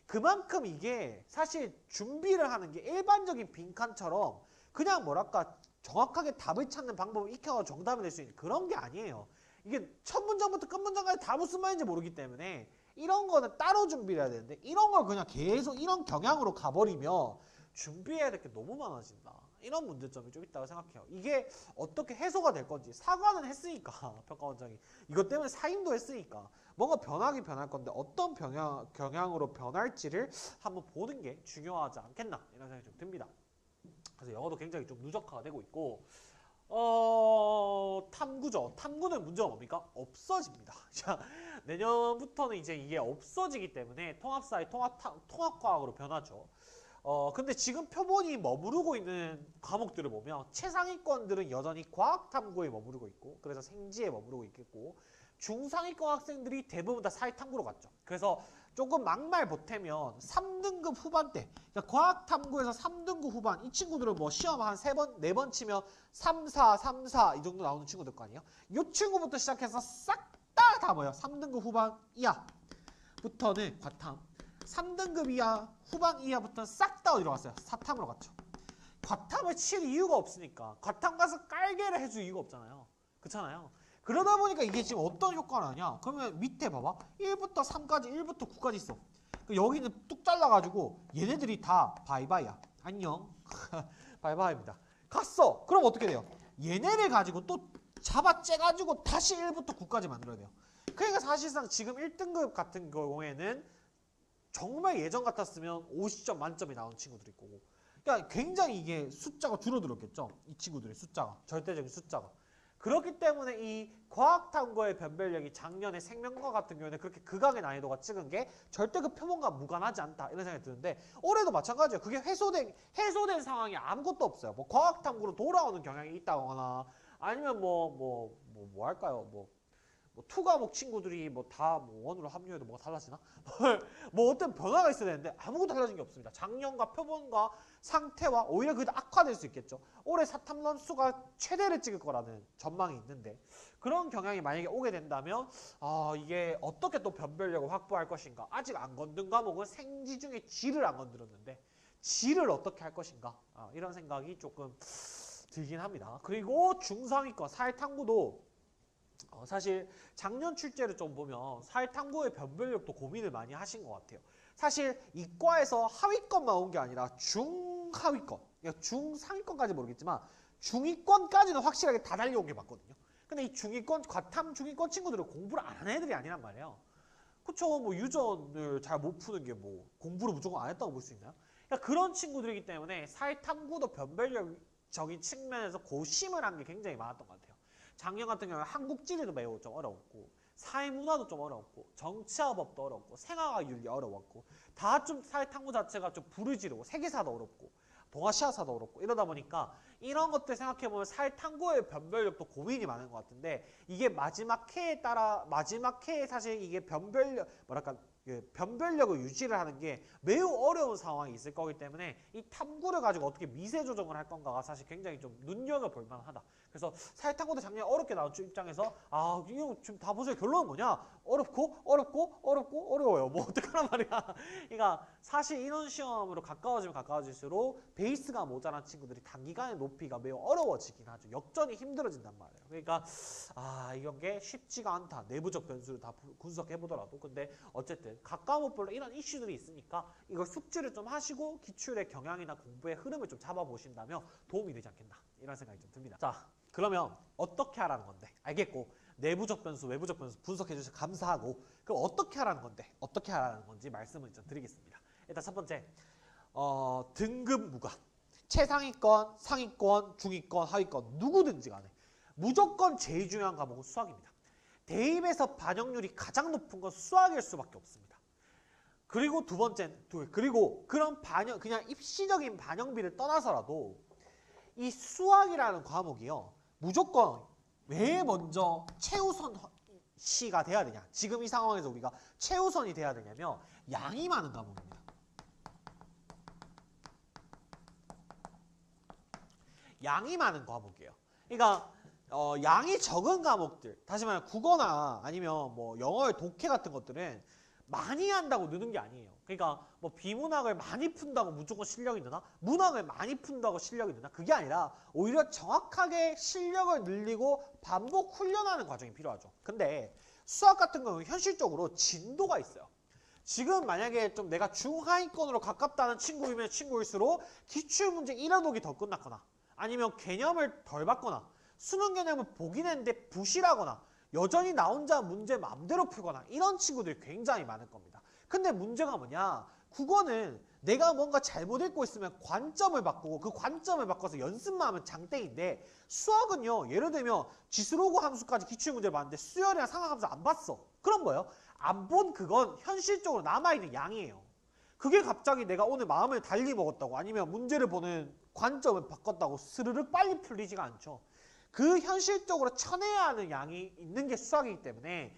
그만큼 이게 사실 준비를 하는 게 일반적인 빈칸처럼 그냥 뭐랄까 정확하게 답을 찾는 방법을 익혀서 정답을 낼 수 있는 그런 게 아니에요. 이게 첫 문장부터 끝 문장까지 다 무슨 말인지 모르기 때문에 이런 거는 따로 준비를 해야 되는데 이런 걸 그냥 계속 이런 경향으로 가버리면 준비해야 될 게 너무 많아진다. 이런 문제점이 좀 있다고 생각해요. 이게 어떻게 해소가 될 건지 사과는 했으니까 평가원장이 이것 때문에 사임도 했으니까 뭔가 변하긴 변할 건데 어떤 경향으로 변할지를 한번 보는 게 중요하지 않겠나 이런 생각이 좀 듭니다. 그래서 영어도 굉장히 좀 누적화가 되고 있고 탐구죠. 탐구는 문제가 뭡니까? 없어집니다. 자, 내년부터는 이제 이게 없어지기 때문에 통합사회 통합과학으로 변하죠. 근데 지금 표본이 머무르고 있는 과목들을 보면 최상위권들은 여전히 과학탐구에 머무르고 있고 그래서 생지에 머무르고 있겠고 중상위권 학생들이 대부분 다 사회탐구로 갔죠. 그래서 조금 막말 보태면 3등급 후반대 그러니까 과학탐구에서 3등급 후반 이 친구들은 뭐 시험 한 3번, 4번 치면 3, 4, 3, 4 이 정도 나오는 친구들 거 아니에요? 이 친구부터 시작해서 싹 다 뭐예요? 3등급 후반 이하부터는 과탐 3등급 이하, 후반 이하부터는 싹 다 어디로 갔어요? 사탐으로 갔죠. 과탐을 칠 이유가 없으니까 과탐 가서 깔개를 해줄 이유가 없잖아요. 그렇잖아요. 그러다 보니까 이게 지금 어떤 효과를 하냐? 그러면 밑에 봐봐. 1부터 3까지, 1부터 9까지 있어. 여기는 뚝 잘라가지고 얘네들이 다 바이바이야. 안녕. 바이바이입니다. 갔어. 그럼 어떻게 돼요? 얘네를 가지고 또 잡아째가지고 다시 1부터 9까지 만들어야 돼요. 그러니까 사실상 지금 1등급 같은 경우에는 정말 예전 같았으면 50점 만점이 나온 친구들이 있고 그러니까 굉장히 이게 숫자가 줄어들었겠죠. 이 친구들의 숫자가. 절대적인 숫자가. 그렇기 때문에 이 과학탐구의 변별력이 작년에 생명과 같은 경우에는 그렇게 극악의 난이도가 찍은 게 절대 그 표본과 무관하지 않다 이런 생각이 드는데 올해도 마찬가지예요. 그게 해소된 상황이 아무것도 없어요. 뭐 과학탐구로 돌아오는 경향이 있다거나 아니면 뭐 할까요? 뭐 투과목 친구들이 뭐 다 뭐 원으로 합류해도 뭐가 달라지나? 뭐 어떤 변화가 있어야 되는데 아무것도 달라진 게 없습니다. 작년과 표본과 상태와 오히려 그게 악화될 수 있겠죠. 올해 사탐론 수가 최대를 찍을 거라는 전망이 있는데 그런 경향이 만약에 오게 된다면 이게 어떻게 또 변별력을 확보할 것인가. 아직 안 건든 과목은 생지 중에 지를 안 건드렸는데 지를 어떻게 할 것인가. 이런 생각이 조금 들긴 합니다. 그리고 중상위권 사회탐구도 사실 작년 출제를 좀 보면 사회탐구의 변별력도 고민을 많이 하신 것 같아요. 사실 이과에서 하위권만 온 게 아니라 중하위권, 그러니까 중상위권까지 모르겠지만 중위권까지는 확실하게 다 달려온 게 맞거든요. 근데 이 중위권, 과탐 중위권 친구들은 공부를 안 하는 애들이 아니란 말이에요. 그쵸? 뭐 유전을 잘 못 푸는 게 뭐 공부를 무조건 안 했다고 볼 수 있나요? 그러니까 그런 친구들이기 때문에 사회탐구도 변별력적인 측면에서 고심을 한 게 굉장히 많았던 것 같아요. 작년 같은 경우에 한국지리도 매우 좀 어려웠고 사회문화도 좀 어려웠고 정치화법도 어렵고 생활과윤리 어려웠고 다 좀 사회탐구 자체가 좀 부르지르고 세계사도 어렵고 동아시아사도 어렵고 이러다 보니까 이런 것들 생각해보면 사회탐구의 변별력도 고민이 많은 것 같은데 이게 마지막 해에 사실 이게 변별력을 유지를 하는 게 매우 어려운 상황이 있을 거기 때문에 이 탐구를 가지고 어떻게 미세 조정을 할 건가가 사실 굉장히 좀 눈여겨볼 만하다. 그래서 사회탐구도 작년에 어렵게 나온 입장에서 이거 지금 다 보세요. 결론은 뭐냐? 어렵고 어려워요. 뭐 어떡하란 말이야. 그러니까 사실 이런 시험으로 가까워지면 가까워질수록 베이스가 모자란 친구들이 단기간에 높이가 매우 어려워지긴 하죠. 역전이 힘들어진단 말이에요. 그러니까 이런 게 쉽지가 않다. 내부적 변수를 다 분석해 보더라도. 근데 어쨌든 각 과목별로 이런 이슈들이 있으니까 이걸 숙지를 좀 하시고 기출의 경향이나 공부의 흐름을 좀 잡아보신다면 도움이 되지 않겠나 이런 생각이 좀 듭니다. 자, 그러면 어떻게 하라는 건데? 알겠고 내부적 변수, 외부적 변수 분석해 주셔서 감사하고 그럼 어떻게 하라는 건데? 어떻게 하라는 건지 말씀을 좀 드리겠습니다. 일단 첫 번째 등급 무관 최상위권, 상위권, 중위권, 하위권 누구든지 간에 무조건 제일 중요한 과목은 수학입니다. 대입에서 반영률이 가장 높은 건 수학일 수밖에 없습니다. 그리고 두 번째, 그리고 그런 그냥 입시적인 반영비를 떠나서라도 이 수학이라는 과목이요. 무조건 왜 먼저 최우선시가 돼야 되냐. 지금 이 상황에서 우리가 최우선이 돼야 되냐면 양이 많은 과목입니다. 양이 많은 과목이에요. 그러니까 양이 적은 과목들, 다시 말하면 국어나 아니면 뭐 영어의 독해 같은 것들은 많이 한다고 느는 게 아니에요. 그러니까 뭐 비문학을 많이 푼다고 무조건 실력이 느나? 문학을 많이 푼다고 실력이 느나? 그게 아니라 오히려 정확하게 실력을 늘리고 반복 훈련하는 과정이 필요하죠. 근데 수학 같은 경우는 현실적으로 진도가 있어요. 지금 만약에 좀 내가 중하위권으로 가깝다는 친구일수록 기출문제 1화독이 더 끝났거나 아니면 개념을 덜 봤거나 수능 개념을 보긴 했는데 부실하거나 여전히 나 혼자 문제 마음대로 풀거나 이런 친구들이 굉장히 많을 겁니다. 근데 문제가 뭐냐? 국어는 내가 뭔가 잘못 읽고 있으면 관점을 바꾸고 그 관점을 바꿔서 연습만 하면 장땡인데 수학은요. 예를 들면 지수로그 함수까지 기출문제를 봤는데 수열이나 상하함수 안 봤어. 그런 거예요. 안 본 그건 현실적으로 남아있는 양이에요. 그게 갑자기 내가 오늘 마음을 달리 먹었다고 아니면 문제를 보는 관점을 바꿨다고 스르륵 빨리 풀리지가 않죠. 그 현실적으로 쳐내야 하는 양이 있는 게 수학이기 때문에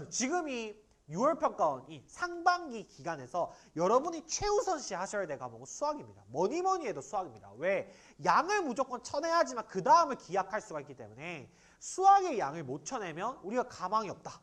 지금 이 6월 평가원 이 상반기 기간에서 여러분이 최우선시 하셔야 될 과목은 수학입니다. 뭐니 해도 수학입니다. 왜? 양을 무조건 쳐내야지만 그 다음을 기약할 수가 있기 때문에 수학의 양을 못 쳐내면 우리가 가망이 없다.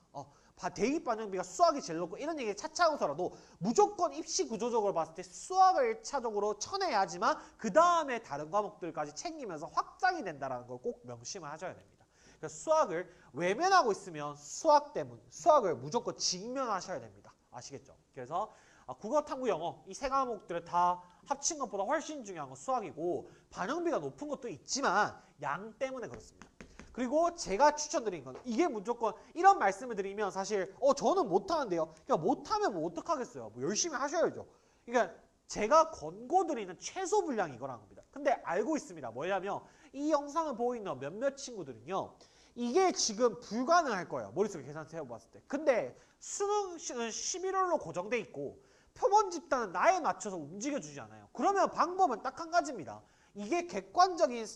대입 반영비가 수학이 제일 높고 이런 얘기를 차차하고서라도 무조건 입시 구조적으로 봤을 때 수학을 1차적으로 쳐내야지만 그 다음에 다른 과목들까지 챙기면서 확장이 된다는 걸 꼭 명심을 하셔야 됩니다. 그래서 수학을 외면하고 있으면 수학을 무조건 직면하셔야 됩니다. 아시겠죠? 그래서 국어, 탐구, 영어 이 세 과목들을 다 합친 것보다 훨씬 중요한 건 수학이고 반영비가 높은 것도 있지만 양 때문에 그렇습니다. 그리고 제가 추천드린 건 이게 무조건 이런 말씀을 드리면 사실 저는 못하는데요. 그러니까 못하면 뭐 어떡하겠어요. 뭐 열심히 하셔야죠. 그러니까 제가 권고드리는 최소 분량이 이거라는 겁니다. 근데 알고 있습니다. 뭐냐면 이 영상을 보고 있는 몇몇 친구들은요. 이게 지금 불가능할 거예요. 머릿속에 계산 세워봤을 때. 근데 수능은 11월로 고정돼 있고 표본 집단은 나에 맞춰서 움직여주지 않아요. 그러면 방법은 딱 한 가지입니다. 이게 객관적인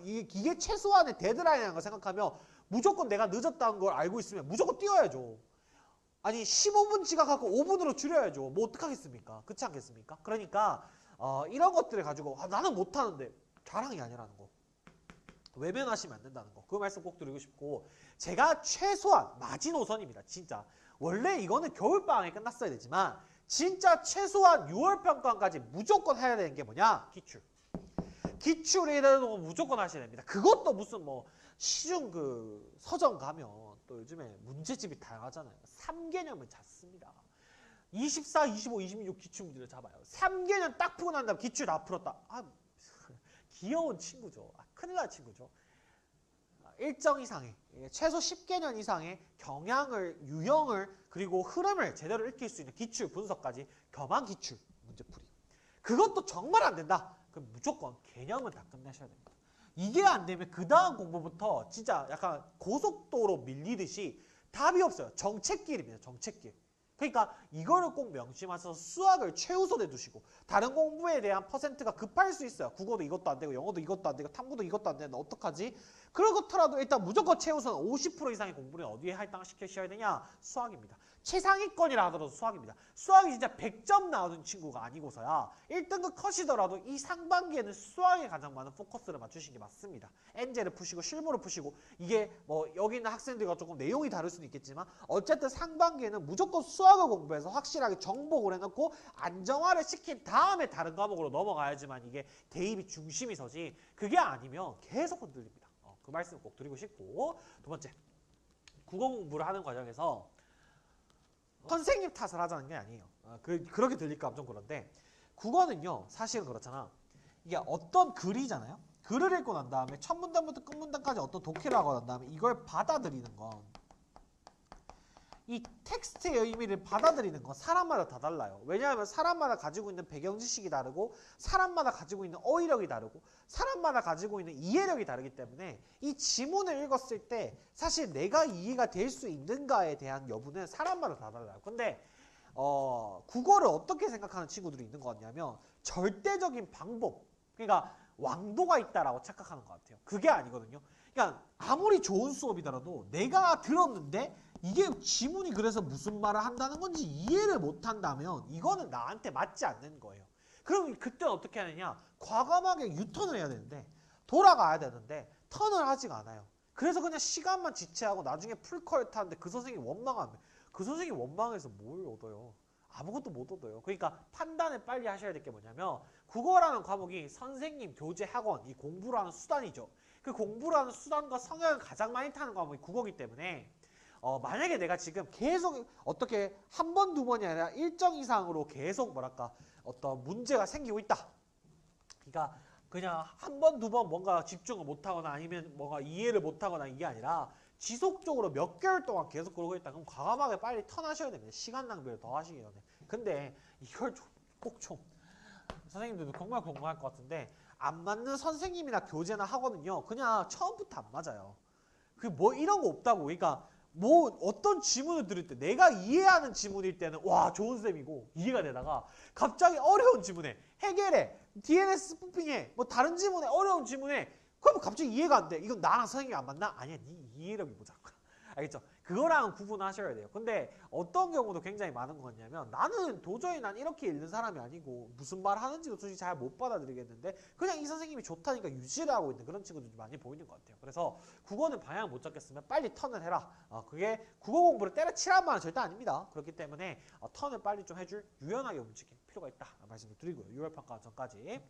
이게 최소한의 데드라인이라는 걸 생각하면 무조건 내가 늦었다는 걸 알고 있으면 무조건 뛰어야죠. 아니 15분 지각하고 5분으로 줄여야죠. 뭐 어떡하겠습니까? 그렇지 않겠습니까? 그러니까 이런 것들을 가지고 나는 못하는데 자랑이 아니라는 거. 외면하시면 안 된다는 거. 그 말씀 꼭 드리고 싶고 제가 최소한 마지노선입니다. 진짜. 원래 이거는 겨울방학에 끝났어야 되지만 진짜 최소한 6월 평가까지 무조건 해야 되는 게 뭐냐? 기출. 기출이라도 무조건 하셔야 됩니다. 그것도 무슨 뭐 시중 그 서점 가면 또 요즘에 문제집이 다양하잖아요. 3개념을 잡습니다. 24, 25, 26 기출문제를 잡아요. 3개년 딱 풀고 난 다음에 기출 다 풀었다. 귀여운 친구죠. 큰일 날 친구죠. 일정 이상의 최소 10개년 이상의 경향을, 유형을 그리고 흐름을 제대로 읽힐 수 있는 기출 분석까지 겸한 기출 문제풀이. 그것도 정말 안 된다. 그럼 무조건 개념은 다 끝내셔야 됩니다. 이게 안 되면 그 다음 공부부터 진짜 약간 고속도로 밀리듯이 답이 없어요. 정책길입니다. 정책길. 그러니까 이거를 꼭 명심하셔서 수학을 최우선에 두시고 다른 공부에 대한 퍼센트가 급할 수 있어요. 국어도 이것도 안 되고 영어도 이것도 안 되고 탐구도 이것도 안 되는데 어떡하지? 그렇더라도 일단 무조건 최우선 50% 이상의 공부는 어디에 할당시키셔야 되냐? 수학입니다. 최상위권이라 하더라도 수학입니다. 수학이 진짜 100점 나오는 친구가 아니고서야 1등급 컷이더라도 이 상반기에는 수학에 가장 많은 포커스를 맞추시는 게 맞습니다. 엔제를 푸시고 실무를 푸시고 이게 뭐 여기 있는 학생들과 조금 내용이 다를 수는 있겠지만 어쨌든 상반기에는 무조건 수학을 공부해서 확실하게 정복을 해놓고 안정화를 시킨 다음에 다른 과목으로 넘어가야지만 이게 대입이 중심이 서지 그게 아니면 계속 흔들립니다. 그 말씀 꼭 드리고 싶고 두 번째 국어 공부를 하는 과정에서 선생님 탓을 하자는 게 아니에요. 그렇게 들릴까 좀 그런데 국어는요 사실은 그렇잖아. 이게 어떤 글이잖아요. 글을 읽고 난 다음에 첫 문단부터 끝 문단까지 어떤 독해를 하고 난 다음에 이걸 받아들이는 건 이 텍스트의 의미를 받아들이는 건 사람마다 다 달라요. 왜냐하면 사람마다 가지고 있는 배경 지식이 다르고 사람마다 가지고 있는 어휘력이 다르고 사람마다 가지고 있는 이해력이 다르기 때문에 이 지문을 읽었을 때 사실 내가 이해가 될 수 있는가에 대한 여부는 사람마다 다 달라요. 근데 국어를 어떻게 생각하는 친구들이 있는 것 같냐면 절대적인 방법, 그러니까 왕도가 있다라고 착각하는 것 같아요. 그게 아니거든요. 그러니까 아무리 좋은 수업이더라도 내가 들었는데 이게 지문이 그래서 무슨 말을 한다는 건지 이해를 못한다면 이거는 나한테 맞지 않는 거예요. 그럼 그때는 어떻게 하느냐? 과감하게 유턴을 해야 되는데 돌아가야 되는데 턴을 하지가 않아요. 그래서 그냥 시간만 지체하고 나중에 풀컬 타는데 그 선생님이 원망하면 그 선생님이 원망해서 뭘 얻어요? 아무것도 못 얻어요. 그러니까 판단을 빨리 하셔야 될 게 뭐냐면 국어라는 과목이 선생님, 교재, 학원 이 공부를 하는 수단이죠. 그 공부를 하는 수단과 성향을 가장 많이 타는 과목이 국어이기 때문에 만약에 내가 지금 계속 어떻게 한 번, 두 번이 아니라 일정 이상으로 계속 뭐랄까 어떤 문제가 생기고 있다. 그러니까 그냥 한 번, 두 번 뭔가 집중을 못하거나 아니면 뭔가 이해를 못하거나 이게 아니라 지속적으로 몇 개월 동안 계속 그러고 있다. 그럼 과감하게 빨리 턴하셔야 됩니다. 시간 낭비를 더 하시기 전에. 근데 이걸 꼭 좀 선생님들도 정말 공감할 것 같은데 안 맞는 선생님이나 교재나 학원은요. 그냥 처음부터 안 맞아요. 그 뭐 이런 거 없다고. 그러니까 뭐 어떤 지문을 들을 때 내가 이해하는 지문일 때는 와 좋은 쌤이고 이해가 되다가 갑자기 어려운 지문에 해결해 DNS 스푸핑해 뭐 다른 지문에 어려운 지문에 그럼 갑자기 이해가 안 돼. 이건 나랑 선생님이 안 맞나? 아니야 네 이해력이 모자란 거야. 알겠죠? 그거랑 구분하셔야 돼요. 근데 어떤 경우도 굉장히 많은 것 같냐면 나는 도저히 난 이렇게 읽는 사람이 아니고 무슨 말 하는지도 솔직히 잘 못 받아들이겠는데 그냥 이 선생님이 좋다니까 유지를 하고 있는 그런 친구들이 많이 보이는 것 같아요. 그래서 국어는 방향을 못 잡겠으면 빨리 턴을 해라. 그게 국어 공부를 때려치란 말은 절대 아닙니다. 그렇기 때문에 턴을 빨리 좀 해줄 유연하게 움직일 필요가 있다 말씀을 드리고요. 6월 평가 전까지.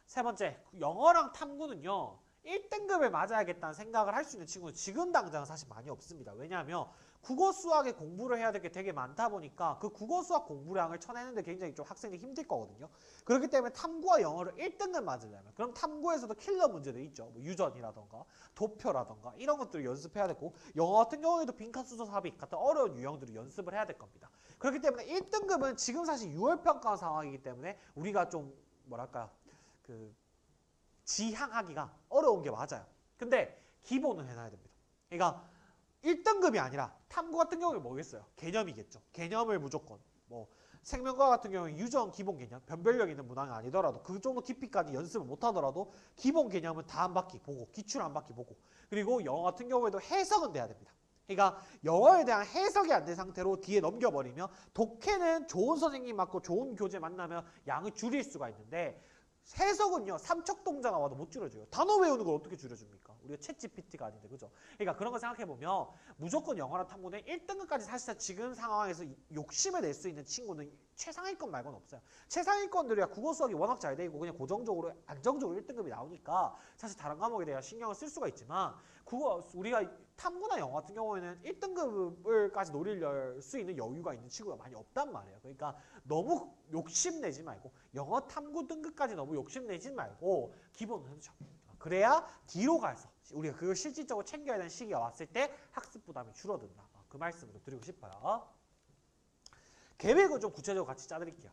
세 번째, 영어랑 탐구는요. 1등급을 맞아야겠다는 생각을 할 수 있는 친구는 지금 당장은 사실 많이 없습니다. 왜냐하면 국어 수학에 공부를 해야 될 게 되게 많다 보니까 그 국어 수학 공부량을 쳐내는데 굉장히 좀 학생들이 힘들 거거든요. 그렇기 때문에 탐구와 영어를 1등급 맞으려면 그럼 탐구에서도 킬러 문제들이 있죠. 뭐 유전이라던가 도표라던가 이런 것들을 연습해야 되고 영어 같은 경우에도 빈칸 수서 삽입 같은 어려운 유형들을 연습을 해야 될 겁니다. 그렇기 때문에 1등급은 지금 사실 6월 평가 상황이기 때문에 우리가 좀 뭐랄까 지향하기가 어려운 게 맞아요. 근데 기본은 해놔야 됩니다. 그러니까 1등급이 아니라 탐구 같은 경우에 뭐겠어요? 개념이겠죠. 개념을 무조건 뭐 생명과학 같은 경우는 유전 기본 개념, 변별력 있는 문항이 아니더라도 그 정도 깊이까지 연습을 못하더라도 기본 개념은 다 한 바퀴 보고 기출 한 바퀴 보고 그리고 영어 같은 경우에도 해석은 돼야 됩니다. 그러니까 영어에 대한 해석이 안 된 상태로 뒤에 넘겨버리면 독해는 좋은 선생님 맞고 좋은 교재 만나면 양을 줄일 수가 있는데 해석은요, 삼척 동자가 와도 못 줄여줘요. 단어 외우는 걸 어떻게 줄여줍니까? 우리가 챗 GPT가 아닌데, 그죠? 그러니까 그런 거 생각해보면 무조건 영어나 탐구는 1등급까지 사실상 지금 상황에서 욕심을 낼 수 있는 친구는 최상위권 말고는 없어요. 최상위권들이야 국어 수학이 워낙 잘 돼 있고 그냥 고정적으로 안정적으로 1등급이 나오니까 사실 다른 과목에 대한 신경을 쓸 수가 있지만 국어 우리가 탐구나 영어 같은 경우에는 1등급을까지 노릴 수 있는 여유가 있는 친구가 많이 없단 말이에요. 그러니까 너무 욕심내지 말고 영어 탐구 등급까지 너무 욕심내지 말고 기본을 해두죠. 그래야 뒤로 가서 우리가 그걸 실질적으로 챙겨야 되는 시기가 왔을 때 학습 부담이 줄어든다. 그 말씀을 좀 드리고 싶어요. 계획을 좀 구체적으로 같이 짜드릴게요.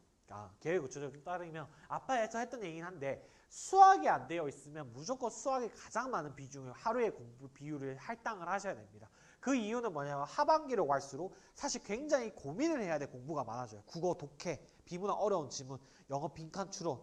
계획 구체적으로 따르면 아빠에서 했던 얘기긴 한데 수학이 안 되어 있으면 무조건 수학에 가장 많은 비중을 하루의 공부 비율을 할당을 하셔야 됩니다. 그 이유는 뭐냐면 하반기로 갈수록 사실 굉장히 고민을 해야 될 공부가 많아져요. 국어, 독해, 비문학 어려운 지문, 영어 빈칸 추론,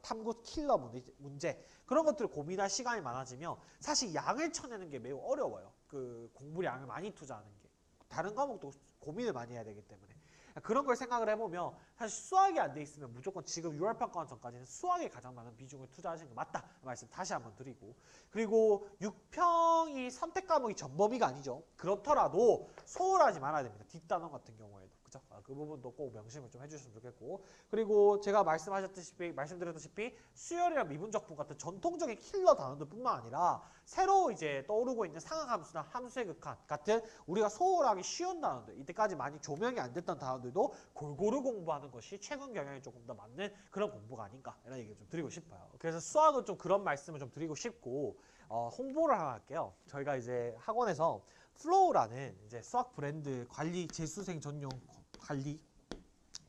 탐구 킬러 문제 그런 것들을 고민할 시간이 많아지면 사실 양을 쳐내는 게 매우 어려워요. 그 공부량을 많이 투자하는 게 다른 과목도 고민을 많이 해야 되기 때문에 그런 걸 생각을 해보면 사실 수학이 안 돼 있으면 무조건 지금 6월 평가원 전까지는 수학에 가장 많은 비중을 투자하시는 게 맞다 말씀 다시 한번 드리고 그리고 6평이 선택 과목이 전범위가 아니죠. 그렇더라도 소홀하지 말아야 됩니다. 뒷단원 같은 경우에도 그죠? 그 부분도 꼭 명심을 좀 해주셨으면 좋겠고 그리고 제가 말씀드렸다시피 수열이나 미분적분 같은 전통적인 킬러 단원들 뿐만 아니라 새로 이제 떠오르고 있는 상학함수나 함수의 극한 같은 우리가 소홀하기 쉬운 단원들 이때까지 많이 조명이 안 됐던 단원들도 골고루 공부하는 것이 최근 경향에 조금 더 맞는 그런 공부가 아닌가 이런 얘기를 좀 드리고 싶어요. 그래서 수학은 좀 그런 말씀을 좀 드리고 싶고 홍보를 하나 할게요. 저희가 이제 학원에서 플로우라는 이제 수학 브랜드 관리 재수생 전용 관리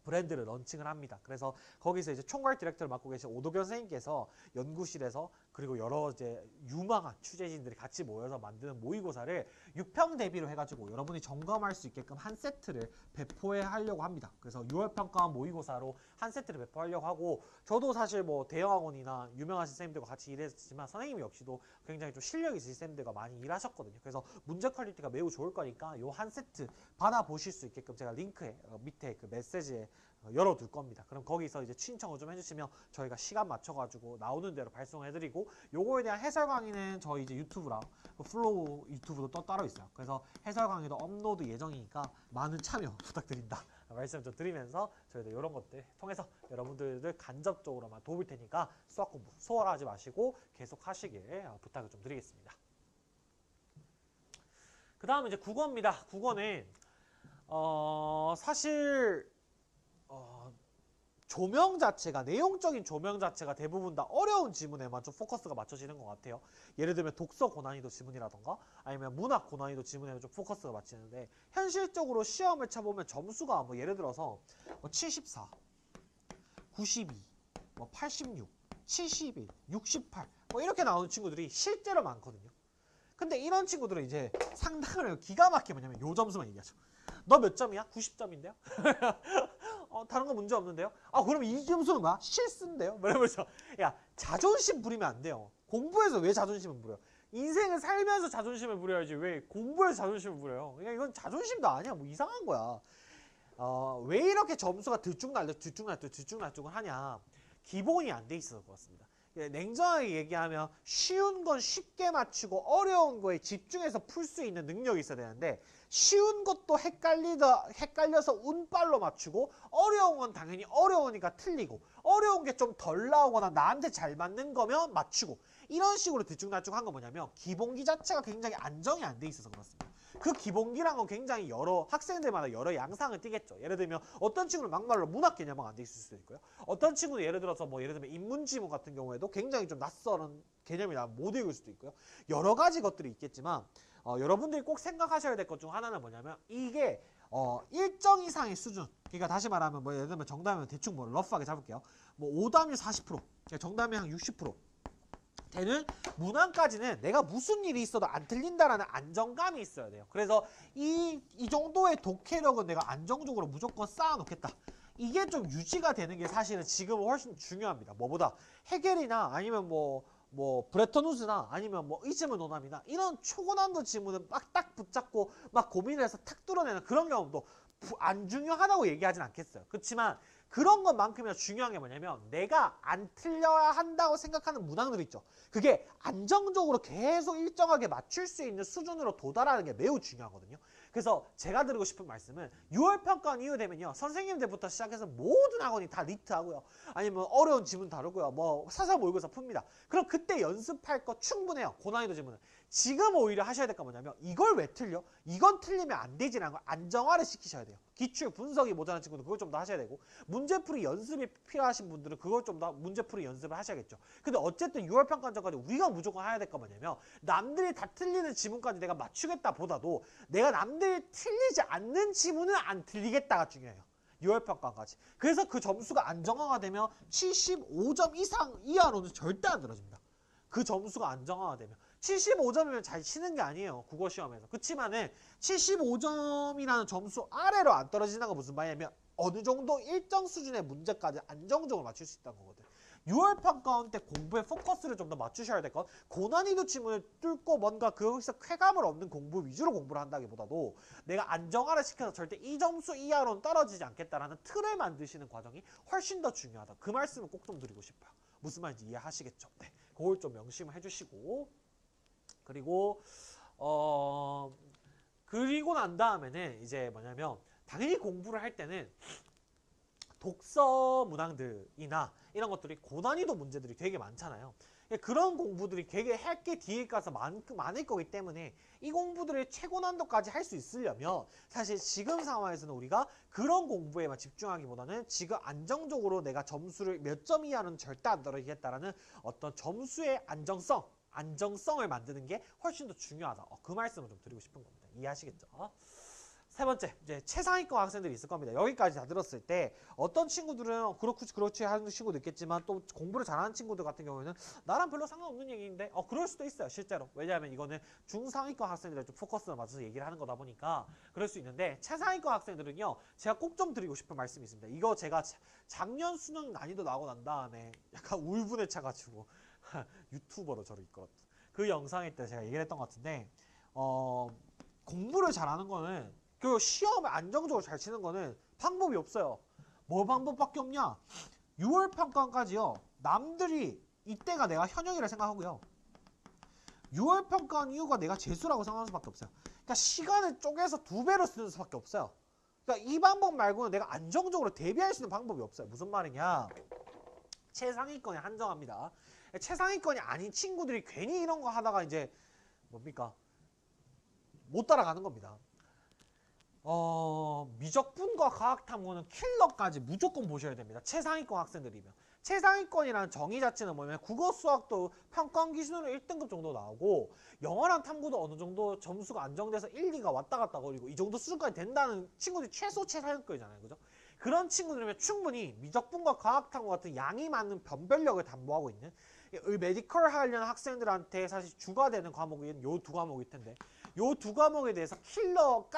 브랜드를 런칭을 합니다. 그래서 거기서 이제 총괄 디렉터를 맡고 계신 오도견 선생님께서 연구실에서 그리고 여러 이제 유망한 취재진들이 같이 모여서 만드는 모의고사를 6평 대비로 해가지고 여러분이 점검할 수 있게끔 한 세트를 배포해 하려고 합니다. 그래서 6월 평가 모의고사로 한 세트를 배포하려고 하고 저도 사실 뭐 대형학원이나 유명하신 선생님들과 같이 일했지만 선생님 역시도 굉장히 좀 실력 있으신 선생님들과 많이 일하셨거든요. 그래서 문제 퀄리티가 매우 좋을 거니까 요 한 세트 받아보실 수 있게끔 제가 링크에 밑에 그 메시지에 열어둘 겁니다. 그럼 거기서 이제 신청을 좀 해주시면 저희가 시간 맞춰가지고 나오는 대로 발송해드리고 요거에 대한 해설 강의는 저희 이제 유튜브랑 플로우 유튜브도 따로 있어요. 그래서 해설 강의도 업로드 예정이니까 많은 참여 부탁드린다. 말씀 좀 드리면서 저희도 이런 것들 통해서 여러분들 간접적으로만 도울 테니까 수학 공부 소홀하지 마시고 계속 하시길 부탁을 좀 드리겠습니다. 그 다음 이제 국어입니다. 국어는 사실 조명 자체가 내용적인 조명 자체가 대부분 다 어려운 지문에만 좀 포커스가 맞춰지는 것 같아요. 예를 들면 독서 고난이도 지문이라던가 아니면 문학 고난이도 지문에 좀 포커스가 맞추는데 현실적으로 시험을 쳐보면 점수가 뭐 예를 들어서 74, 92, 86, 71, 68 뭐 이렇게 나오는 친구들이 실제로 많거든요. 근데 이런 친구들은 이제 상당히 기가 막히게 뭐냐면 요 점수만 얘기하죠. 너 몇 점이야? 90점인데요? 다른 거 문제 없는데요? 그럼 이 점수는 뭐야? 실수인데요? 이러면서 야 자존심 부리면 안 돼요. 공부해서 왜 자존심을 부려요? 인생을 살면서 자존심을 부려야지 왜 공부해서 자존심을 부려요? 그러니까 이건 자존심도 아니야. 뭐 이상한 거야. 왜 이렇게 점수가 들쭉날쭉을 하냐? 기본이 안 돼 있어서 그렇습니다. 냉정하게 얘기하면 쉬운 건 쉽게 맞추고 어려운 거에 집중해서 풀 수 있는 능력이 있어야 되는데 쉬운 것도 헷갈려서 운빨로 맞추고 어려운 건 당연히 어려우니까 틀리고 어려운 게 좀 덜 나오거나 나한테 잘 맞는 거면 맞추고 이런 식으로 들쭉날쭉한 건 뭐냐면 기본기 자체가 굉장히 안정이 안 돼 있어서 그렇습니다. 그 기본기란 건 굉장히 여러 학생들마다 여러 양상을 띠겠죠. 예를 들면 어떤 친구는 막말로 문학 개념은 안 돼 있을 수도 있고요. 어떤 친구는 예를 들어서 예를 들면 인문지문 같은 경우에도 굉장히 좀 낯설은 개념이라 못 읽을 수도 있고요. 여러 가지 것들이 있겠지만 여러분들이 꼭 생각하셔야 될 것 중 하나는 뭐냐면 이게 일정 이상의 수준 그러니까 다시 말하면 예를 들면 정답이면 대충 러프하게 잡을게요. 오답률 40% 정답이 한 60% 되는 문항까지는 내가 무슨 일이 있어도 안 틀린다라는 안정감이 있어야 돼요. 그래서 이 정도의 독해력은 내가 안정적으로 무조건 쌓아놓겠다. 이게 좀 유지가 되는 게 사실은 지금은 훨씬 중요합니다. 뭐보다 해겔이나 아니면 뭐 브레턴 우즈나 아니면 뭐 이즈문 노남이나 이런 초고난도 지문은 막 딱 붙잡고 막 고민해서 탁 뚫어내는 그런 경험도 안 중요하다고 얘기하진 않겠어요. 그렇지만 그런 것만큼이나 중요한 게 뭐냐면 내가 안 틀려야 한다고 생각하는 문항들 있죠. 그게 안정적으로 계속 일정하게 맞출 수 있는 수준으로 도달하는 게 매우 중요하거든요. 그래서 제가 드리고 싶은 말씀은 6월 평가원 이후 되면요. 선생님들부터 시작해서 모든 학원이 다 리트하고요. 아니면 어려운 지문 다루고요. 뭐 사사 모의고사 풉니다. 그럼 그때 연습할 거 충분해요. 고난이도 지문은. 지금 오히려 하셔야 될 거 뭐냐면 이걸 왜 틀려? 이건 틀리면 안 되지라는 걸 안정화를 시키셔야 돼요. 기출 분석이 모자란 친구는 그걸 좀 더 하셔야 되고 문제풀이 연습이 필요하신 분들은 그걸 좀 더 문제풀이 연습을 하셔야겠죠. 근데 어쨌든 6월 평가 전까지 우리가 무조건 해야 될 거 뭐냐면 남들이 다 틀리는 지문까지 내가 맞추겠다 보다도 내가 남들이 틀리지 않는 지문은 안 틀리겠다가 중요해요. 6월 평가까지. 그래서 그 점수가 안정화가 되면 75점 이상 이하로는 절대 안 떨어집니다. 그 점수가 안정화가 되면 75점이면 잘 치는 게 아니에요. 국어 시험에서. 그치만은 75점이라는 점수 아래로 안 떨어지는 건 무슨 말이냐면 어느 정도 일정 수준의 문제까지 안정적으로 맞출 수 있다는 거거든. 6월 평가원 때 공부에 포커스를 좀 더 맞추셔야 될 건 고난이도 지문을 뚫고 뭔가 거기서 쾌감을 얻는 공부 위주로 공부를 한다기보다도 내가 안정화를 시켜서 절대 이 점수 이하로는 떨어지지 않겠다라는 틀을 만드시는 과정이 훨씬 더 중요하다. 그 말씀을 꼭 좀 드리고 싶어요. 무슨 말인지 이해하시겠죠? 네, 그걸 좀 명심을 해주시고 그리고 그리고 난 다음에는 이제 뭐냐면 당연히 공부를 할 때는 독서 문항들이나 이런 것들이 고난이도 문제들이 되게 많잖아요. 그런 공부들이 되게 할 게 뒤에 가서 많을 거기 때문에 이 공부들을 최고난도까지 할 수 있으려면 사실 지금 상황에서는 우리가 그런 공부에만 집중하기보다는 지금 안정적으로 내가 점수를 몇 점 이하는 절대 안 떨어지겠다라는 어떤 점수의 안정성을 만드는 게 훨씬 더 중요하다. 그 말씀을 좀 드리고 싶은 겁니다. 이해하시겠죠? 세 번째, 이제 최상위권 학생들이 있을 겁니다. 여기까지 다 들었을 때 어떤 친구들은 그렇지 하는 친구도 있겠지만 또 공부를 잘하는 친구들 같은 경우에는 나랑 별로 상관없는 얘기인데 그럴 수도 있어요. 실제로. 왜냐하면 이거는 중상위권 학생들에 좀 포커스를 맞춰서 얘기를 하는 거다 보니까 그럴 수 있는데 최상위권 학생들은요. 제가 꼭 좀 드리고 싶은 말씀이 있습니다. 이거 제가 작년 수능 난이도 나오고 난 다음에 약간 울분에 차가지고 유튜버로 저를 이끌었던 그 영상일 때 제가 얘기를 했던 것 같은데 공부를 잘하는 거는 그 시험을 안정적으로 잘 치는 거는 방법이 없어요. 뭐 방법밖에 없냐? 6월 평가원까지요. 남들이 이때가 내가 현역이라 생각하고요. 6월 평가원 이후가 내가 재수라고 생각하는 수밖에 없어요. 그러니까 시간을 쪼개서 2배로 쓰는 수밖에 없어요. 그러니까 이 방법 말고는 내가 안정적으로 대비할 수 있는 방법이 없어요. 무슨 말이냐? 최상위권에 한정합니다. 최상위권이 아닌 친구들이 괜히 이런 거 하다가 이제 뭡니까? 못 따라가는 겁니다. 미적분과 과학탐구는 킬러까지 무조건 보셔야 됩니다. 최상위권 학생들이면. 최상위권이라는 정의 자체는 뭐냐면 국어 수학도 평가원 기준으로 1등급 정도 나오고 영어랑 탐구도 어느 정도 점수가 안정돼서 1, 2가 왔다 갔다 거리고 이 정도 수준까지 된다는 친구들이 최소 최상위권이잖아요. 그죠? 그런 친구들이면 충분히 미적분과 과학탐구 같은 양이 많은 변별력을 담보하고 있는 메디컬 하려는 학생들한테 사실 주가 되는 과목은 요 두 과목일 텐데 요 두 과목에 대해서 킬러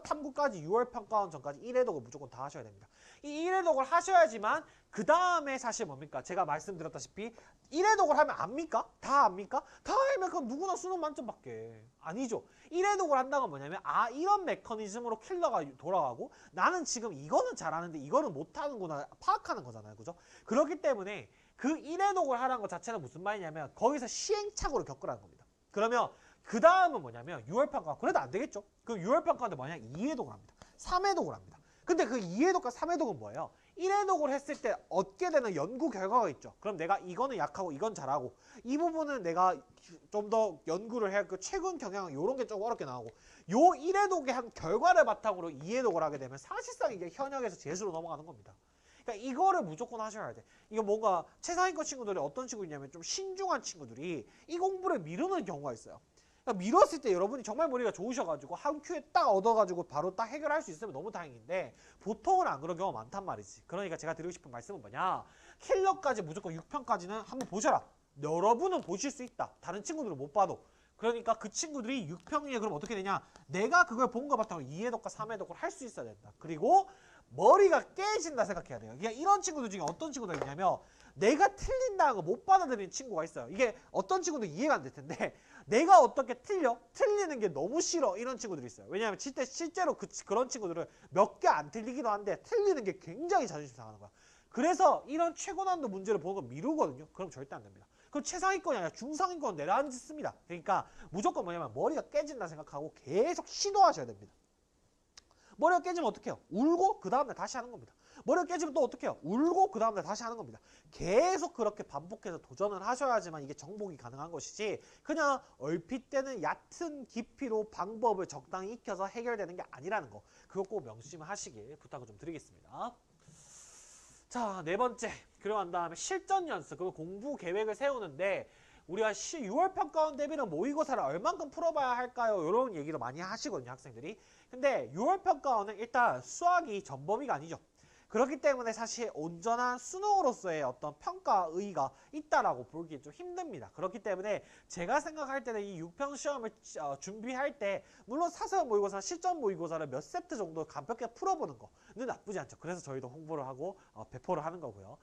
탐구까지 6월 평가원 전까지 1회독을 무조건 다 하셔야 됩니다. 이 1회독을 하셔야지만 그 다음에 사실 뭡니까? 제가 말씀드렸다시피 1회독을 하면 압니까? 다 압니까? 다 알면 그럼 누구나 수능 만점밖에 아니죠. 1회독을 한다는 건 뭐냐면 이런 메커니즘으로 킬러가 돌아가고 나는 지금 이거는 잘하는데 이거는 못하는구나 파악하는 거잖아요. 그죠? 그렇기 때문에 그 1회독을 하라는 것 자체는 무슨 말이냐면 거기서 시행착오를 겪으라는 겁니다. 그러면 그 다음은 뭐냐면 6월 평가 그래도 안 되겠죠. 그럼 6월 평가인데 뭐냐 2회독을 합니다. 3회독을 합니다. 근데 그 2회독과 3회독은 뭐예요? 1회독을 했을 때 얻게 되는 연구 결과가 있죠. 그럼 내가 이거는 약하고 이건 잘하고 이 부분은 내가 좀 더 연구를 해야 그 최근 경향 이런 게 좀 어렵게 나오고 요 1회독의 한 결과를 바탕으로 2회독을 하게 되면 사실상 이게 현역에서 재수로 넘어가는 겁니다. 그러니까 이거를 무조건 하셔야 돼. 이거 뭔가 최상위권 친구들이 어떤 친구냐면 좀 신중한 친구들이 이 공부를 미루는 경우가 있어요. 그러니까 미뤘을 때 여러분이 정말 머리가 좋으셔가지고 한 큐에 딱 얻어가지고 바로 딱 해결할 수 있으면 너무 다행인데 보통은 안 그런 경우가 많단 말이지. 그러니까 제가 드리고 싶은 말씀은 뭐냐? 킬러까지 무조건 6편까지는 한번 보셔라. 여러분은 보실 수 있다. 다른 친구들은 못 봐도. 그러니까 그 친구들이 6평이에 그럼 어떻게 되냐? 내가 그걸 본 거 바탕으로 2회독과 3회독을 할 수 있어야 된다. 그리고 머리가 깨진다 생각해야 돼요. 그러니까 이런 친구들 중에 어떤 친구들이 있냐면 내가 틀린다는 거 못 받아들이는 친구가 있어요. 이게 어떤 친구도 이해가 안 될 텐데 내가 어떻게 틀리는 게 너무 싫어 이런 친구들이 있어요. 왜냐하면 실제로 그런 친구들은 몇 개 안 틀리기도 한데 틀리는 게 굉장히 자존심 상하는 거야. 그래서 이런 최고난도 문제를 보는 거 미루거든요. 그럼 절대 안 됩니다. 그럼 최상위권이 아니라 중상위권 내려앉습니다. 그러니까 무조건 뭐냐면 머리가 깨진다 생각하고 계속 시도하셔야 됩니다. 머리가 깨지면 어떻게 해요? 울고 그 다음날 다시 하는 겁니다. 머리가 깨지면 또 어떻게 해요? 울고 그 다음날 다시 하는 겁니다. 계속 그렇게 반복해서 도전을 하셔야지만 이게 정복이 가능한 것이지 그냥 얼핏 때는 얕은 깊이로 방법을 적당히 익혀서 해결되는 게 아니라는 거. 그거 꼭 명심하시길 부탁을 좀 드리겠습니다. 자, 네 번째. 그리고 난 다음에 실전 연습, 그 공부 계획을 세우는데 우리가 6월 평가원 대비는 모의고사를 얼만큼 풀어봐야 할까요? 이런 얘기도 많이 하시거든요, 학생들이. 근데 6월 평가원은 일단 수학이 전범위가 아니죠. 그렇기 때문에 사실 온전한 수능으로서의 어떤 평가의의가 있다라고 보기 좀 힘듭니다. 그렇기 때문에 제가 생각할 때는 이 6평 시험을 준비할 때 물론 사설 모의고사, 실전 모의고사를 몇 세트 정도 가볍게 풀어보는 거는 나쁘지 않죠. 그래서 저희도 홍보를 하고 배포를 하는 거고요.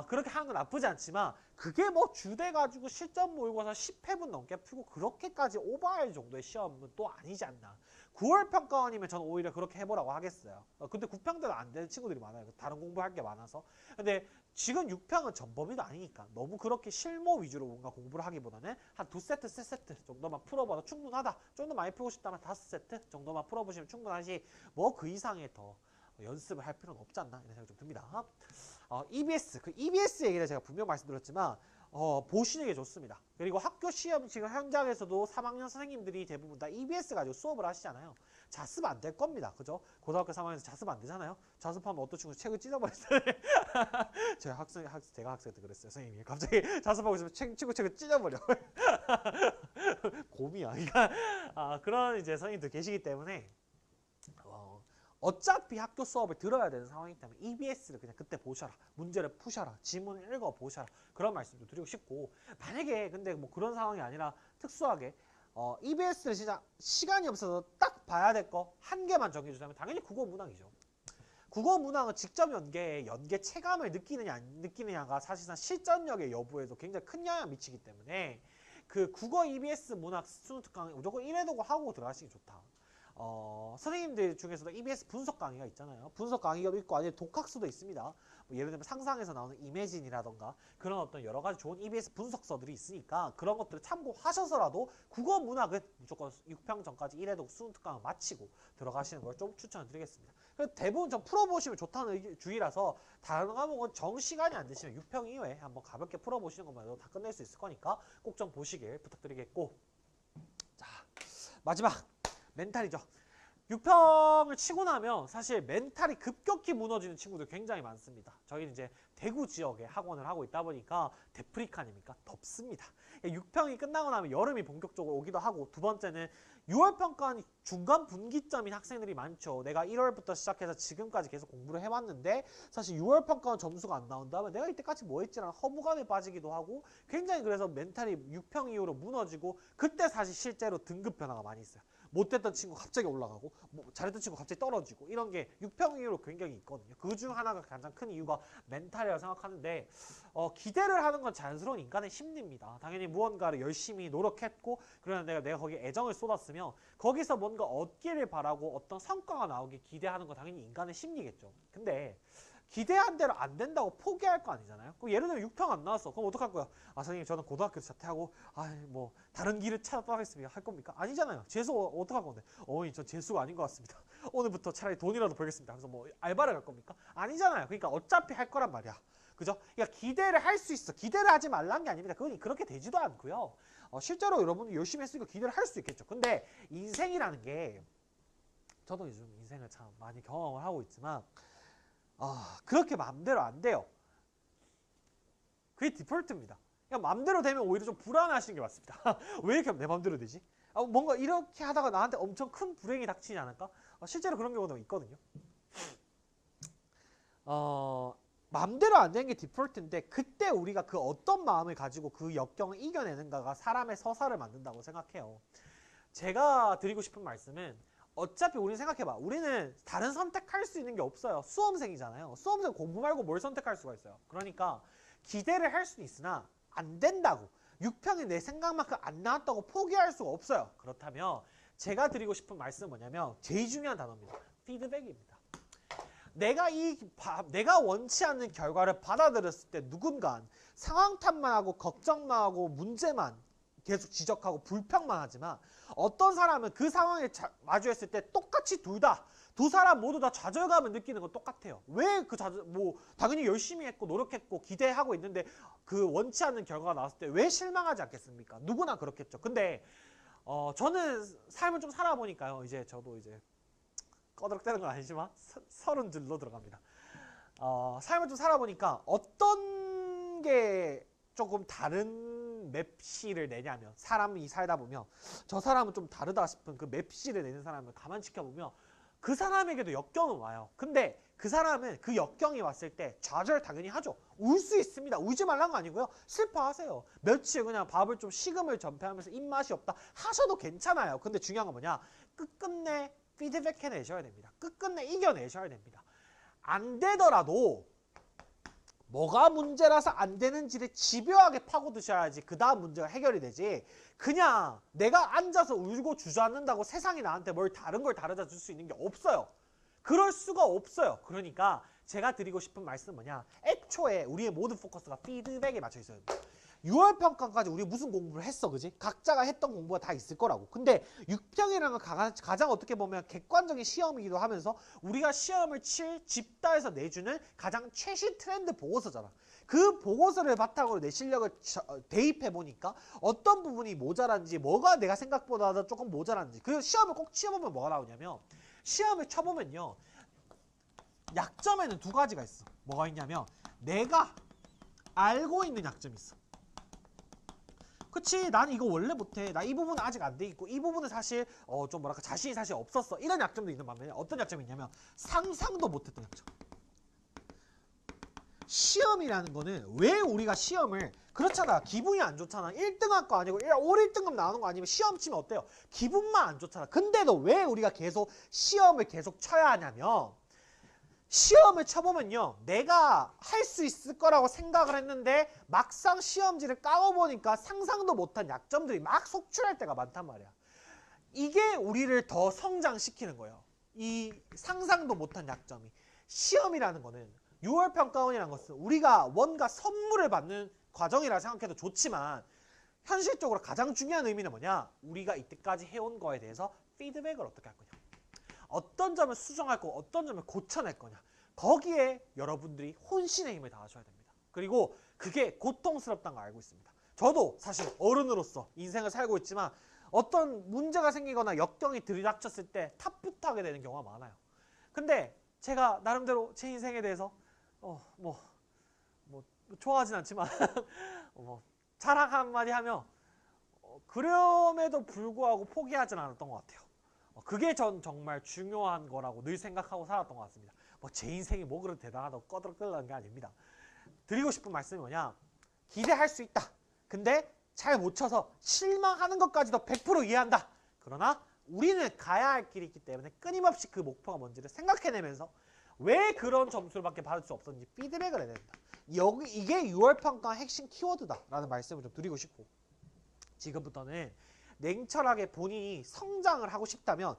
그렇게 하는 건 나쁘지 않지만 그게 뭐 주돼 가지고 실전 모의고사 10회분 넘게 풀고 그렇게까지 오버할 정도의 시험은 또 아니지 않나. 9월 평가원이면 저는 오히려 그렇게 해보라고 하겠어요. 근데 9평 때는 안 되는 친구들이 많아요. 다른 공부할 게 많아서. 근데 지금 6평은 전범위가 아니니까 너무 그렇게 실무 위주로 뭔가 공부를 하기보다는 한 2세트, 3세트 정도만 풀어봐도 충분하다. 좀 더 많이 풀고 싶다면 5세트 정도만 풀어보시면 충분하지 뭐 그 이상의 더 연습을 할 필요는 없지 않나 이런 생각이 좀 듭니다. EBS, 그 EBS 얘기를 제가 분명 말씀드렸지만 보시는 게 좋습니다. 그리고 학교 시험 지금 현장에서도 3학년 선생님들이 대부분 다 EBS 가지고 수업을 하시잖아요. 자습 안 될 겁니다. 그죠? 고등학교 3학년에서 자습 안 되잖아요. 자습하면 어떤 친구 책을 찢어버렸어요. 제가 학생 때 그랬어요. 선생님이 갑자기 자습하고 있으면 친구 책을 찢어버려. 곰이야. 그러니까 그런 이제 선생님들 계시기 때문에 어차피 학교 수업을 들어야 되는 상황이기 때문에 EBS를 그냥 그때 보셔라. 문제를 푸셔라. 지문을 읽어보셔라. 그런 말씀도 드리고 싶고 만약에 근데 뭐 그런 상황이 아니라 특수하게 EBS를 진짜 시간이 없어서 딱 봐야 될 거 한 개만 정해주자면 당연히 국어 문항이죠. 국어 문항은 직접 연계 체감을 느끼느냐 안 느끼느냐가 사실상 실전력의 여부에도 굉장히 큰 영향을 미치기 때문에 그 국어 EBS 문학 수능 특강 무조건 1회독을 하고 들어가시기 좋다. 선생님들 중에서도 EBS 분석 강의가 있잖아요. 분석 강의가 있고 아니면 독학수도 있습니다. 뭐 예를 들면 상상에서 나오는 이매진이라던가 그런 어떤 여러 가지 좋은 EBS 분석서들이 있으니까 그런 것들을 참고하셔서라도 국어 문학은 무조건 6평 전까지 1회독 수능 특강을 마치고 들어가시는 걸 좀 추천을 드리겠습니다. 대부분 좀 풀어보시면 좋다는 주의라서 다른 과목은 정 시간이 안 되시면 6평 이후에 한번 가볍게 풀어보시는 것만 해도 다 끝낼 수 있을 거니까 꼭 좀 보시길 부탁드리겠고 자 마지막 멘탈이죠. 6평을 치고 나면 사실 멘탈이 급격히 무너지는 친구들 굉장히 많습니다. 저희는 이제 대구 지역에 학원을 하고 있다 보니까 데프리카 아닙니까? 덥습니다. 6평이 끝나고 나면 여름이 본격적으로 오기도 하고 두 번째는 6월 평가는 중간 분기점인 학생들이 많죠. 내가 1월부터 시작해서 지금까지 계속 공부를 해왔는데 사실 6월 평가는 점수가 안 나온다면 내가 이때까지 뭐 했지라는 허무감에 빠지기도 하고 굉장히 그래서 멘탈이 6평 이후로 무너지고 그때 사실 실제로 등급 변화가 많이 있어요. 못했던 친구 갑자기 올라가고 잘했던 친구 갑자기 떨어지고 이런 게 6평 이후로 굉장히 있거든요. 그 중 하나가 가장 큰 이유가 멘탈이라고 생각하는데 기대를 하는 건 자연스러운 인간의 심리입니다. 당연히 무언가를 열심히 노력했고 그러면 내가 거기에 애정을 쏟았으면 거기서 뭔가 얻기를 바라고 어떤 성과가 나오길 기대하는 건 당연히 인간의 심리겠죠. 근데 기대한 대로 안 된다고 포기할 거 아니잖아요. 그럼 예를 들면 6평 안 나왔어. 그럼 어떡할 거야? 선생님 저는 고등학교에서 자퇴하고 뭐 다른 길을 찾아가겠습니다. 할 겁니까? 아니잖아요. 재수 어떡할 건데? 전 재수가 아닌 것 같습니다. 오늘부터 차라리 돈이라도 벌겠습니다. 그래서 뭐 알바를 갈 겁니까? 아니잖아요. 그러니까 어차피 할 거란 말이야. 그죠? 그러니까 기대를 할 수 있어. 기대를 하지 말라는 게 아닙니다. 그건 그렇게 되지도 않고요. 실제로 여러분이 열심히 했으니까 기대를 할 수 있겠죠. 근데 인생이라는 게 저도 요즘 인생을 참 많이 경험을 하고 있지만 그렇게 마음대로 안 돼요. 그게 디폴트입니다. 그냥 마음대로 되면 오히려 좀 불안하시는 게 맞습니다. 왜 이렇게 내 마음대로 되지? 뭔가 이렇게 하다가 나한테 엄청 큰 불행이 닥치지 않을까? 실제로 그런 경우도 있거든요. 마음대로 안 되는 게 디폴트인데 그때 우리가 그 어떤 마음을 가지고 그 역경을 이겨내는가가 사람의 서사를 만든다고 생각해요. 제가 드리고 싶은 말씀은 어차피 우리는 생각해봐. 우리는 다른 선택할 수 있는 게 없어요. 수험생이잖아요. 수험생 공부 말고 뭘 선택할 수가 있어요. 그러니까 기대를 할 수는 있으나 안 된다고. 6평이 내 생각만큼 안 나왔다고 포기할 수가 없어요. 그렇다면 제가 드리고 싶은 말씀은 뭐냐면 제일 중요한 단어입니다. 피드백입니다. 내가 원치 않는 결과를 받아들였을 때 누군가 상황 탓만 하고 걱정만 하고 문제만 계속 지적하고 불평만 하지만 어떤 사람은 그 상황에 마주했을 때 똑같이 두 사람 모두 다 좌절감을 느끼는 건 똑같아요. 왜 당연히 열심히 했고 노력했고 기대하고 있는데 그 원치 않는 결과가 나왔을 때 왜 실망하지 않겠습니까? 누구나 그렇겠죠. 근데 저는 삶을 좀 살아보니까요. 저도 꺼덕대는 건 아니지만 30들로 들어갑니다. 삶을 좀 살아보니까 어떤 게 조금 다른 맵시를 내냐면 사람이 살다 보면 저 사람은 좀 다르다 싶은 그 맵시를 내는 사람을 가만히 지켜보면 그 사람에게도 역경은 와요. 근데 그 사람은 그 역경이 왔을 때 좌절 당연히 하죠. 울 수 있습니다. 울지 말란 거 아니고요. 슬퍼하세요. 며칠 그냥 밥을 좀 식음을 전폐하면서 입맛이 없다 하셔도 괜찮아요. 근데 중요한 건 뭐냐? 끝끝내 피드백 해내셔야 됩니다. 끝끝내 이겨내셔야 됩니다. 안 되더라도 뭐가 문제라서 안 되는지를 집요하게 파고드셔야지 그 다음 문제가 해결이 되지. 그냥 내가 앉아서 울고 주저앉는다고 세상이 나한테 뭘 다른 걸 다르다 줄 수 있는 게 없어요. 그럴 수가 없어요. 그러니까 제가 드리고 싶은 말씀은 뭐냐. 애초에 우리의 모든 포커스가 피드백에 맞춰 있어요. 6월 평가까지 우리 무슨 공부를 했어, 그지? 각자가 했던 공부가 다 있을 거라고. 근데 6평이라는 건 가장 어떻게 보면 객관적인 시험이기도 하면서 우리가 시험을 칠 집다에서 내주는 가장 최신 트렌드 보고서잖아. 그 보고서를 바탕으로 내 실력을 대입해 보니까 어떤 부분이 모자란지, 뭐가 내가 생각보다 조금 모자란지. 그 시험을 꼭 치어보면 뭐가 나오냐면, 시험을 쳐보면요, 약점에는 두 가지가 있어. 뭐가 있냐면 내가 알고 있는 약점이 있어. 그치, 난 이거 원래 못해. 나 이 부분은 아직 안 돼 있고 이 부분은 사실 좀 뭐랄까 자신이 사실 없었어. 이런 약점도 있는 반면에 어떤 약점이 있냐면 상상도 못했던 약점. 시험이라는 거는 왜 우리가 시험을 그렇잖아. 기분이 안 좋잖아. 1등 할 거 아니고 올 1등급 나오는 거 아니면 시험 치면 어때요? 기분만 안 좋잖아. 근데도 왜 우리가 계속 시험을 계속 쳐야 하냐면 시험을 쳐보면요, 내가 할 수 있을 거라고 생각을 했는데 막상 시험지를 까고보니까 상상도 못한 약점들이 막 속출할 때가 많단 말이야. 이게 우리를 더 성장시키는 거예요. 이 상상도 못한 약점이. 시험이라는 거는 6월 평가원이라는 것은 우리가 뭔가 선물을 받는 과정이라 생각해도 좋지만 현실적으로 가장 중요한 의미는 뭐냐? 우리가 이때까지 해온 거에 대해서 피드백을 어떻게 할 거냐. 어떤 점을 수정할 거고 어떤 점을 고쳐낼 거냐. 거기에 여러분들이 혼신의 힘을 다하셔야 됩니다. 그리고 그게 고통스럽다는 걸 알고 있습니다. 저도 사실 어른으로서 인생을 살고 있지만 어떤 문제가 생기거나 역경이 들이닥쳤을 때 탑부터 하게 되는 경우가 많아요. 근데 제가 나름대로 제 인생에 대해서 좋아하진 않지만 자랑 한마디 하면 그럼에도 불구하고 포기하진 않았던 것 같아요. 그게 전 정말 중요한 거라고 늘 생각하고 살았던 것 같습니다. 제 인생이 뭐 그렇게 대단하다고 꺼들꺼들하는 게 아닙니다. 드리고 싶은 말씀이 뭐냐. 기대할 수 있다. 근데 잘 못 쳐서 실망하는 것까지도 100% 이해한다. 그러나 우리는 가야 할 길이 있기 때문에 끊임없이 그 목표가 뭔지를 생각해내면서 왜 그런 점수를 밖에 받을 수 없었는지 피드백을 해야 된다. 이게 6월 평가 핵심 키워드다라는 말씀을 좀 드리고 싶고, 지금부터는 냉철하게 본인이 성장을 하고 싶다면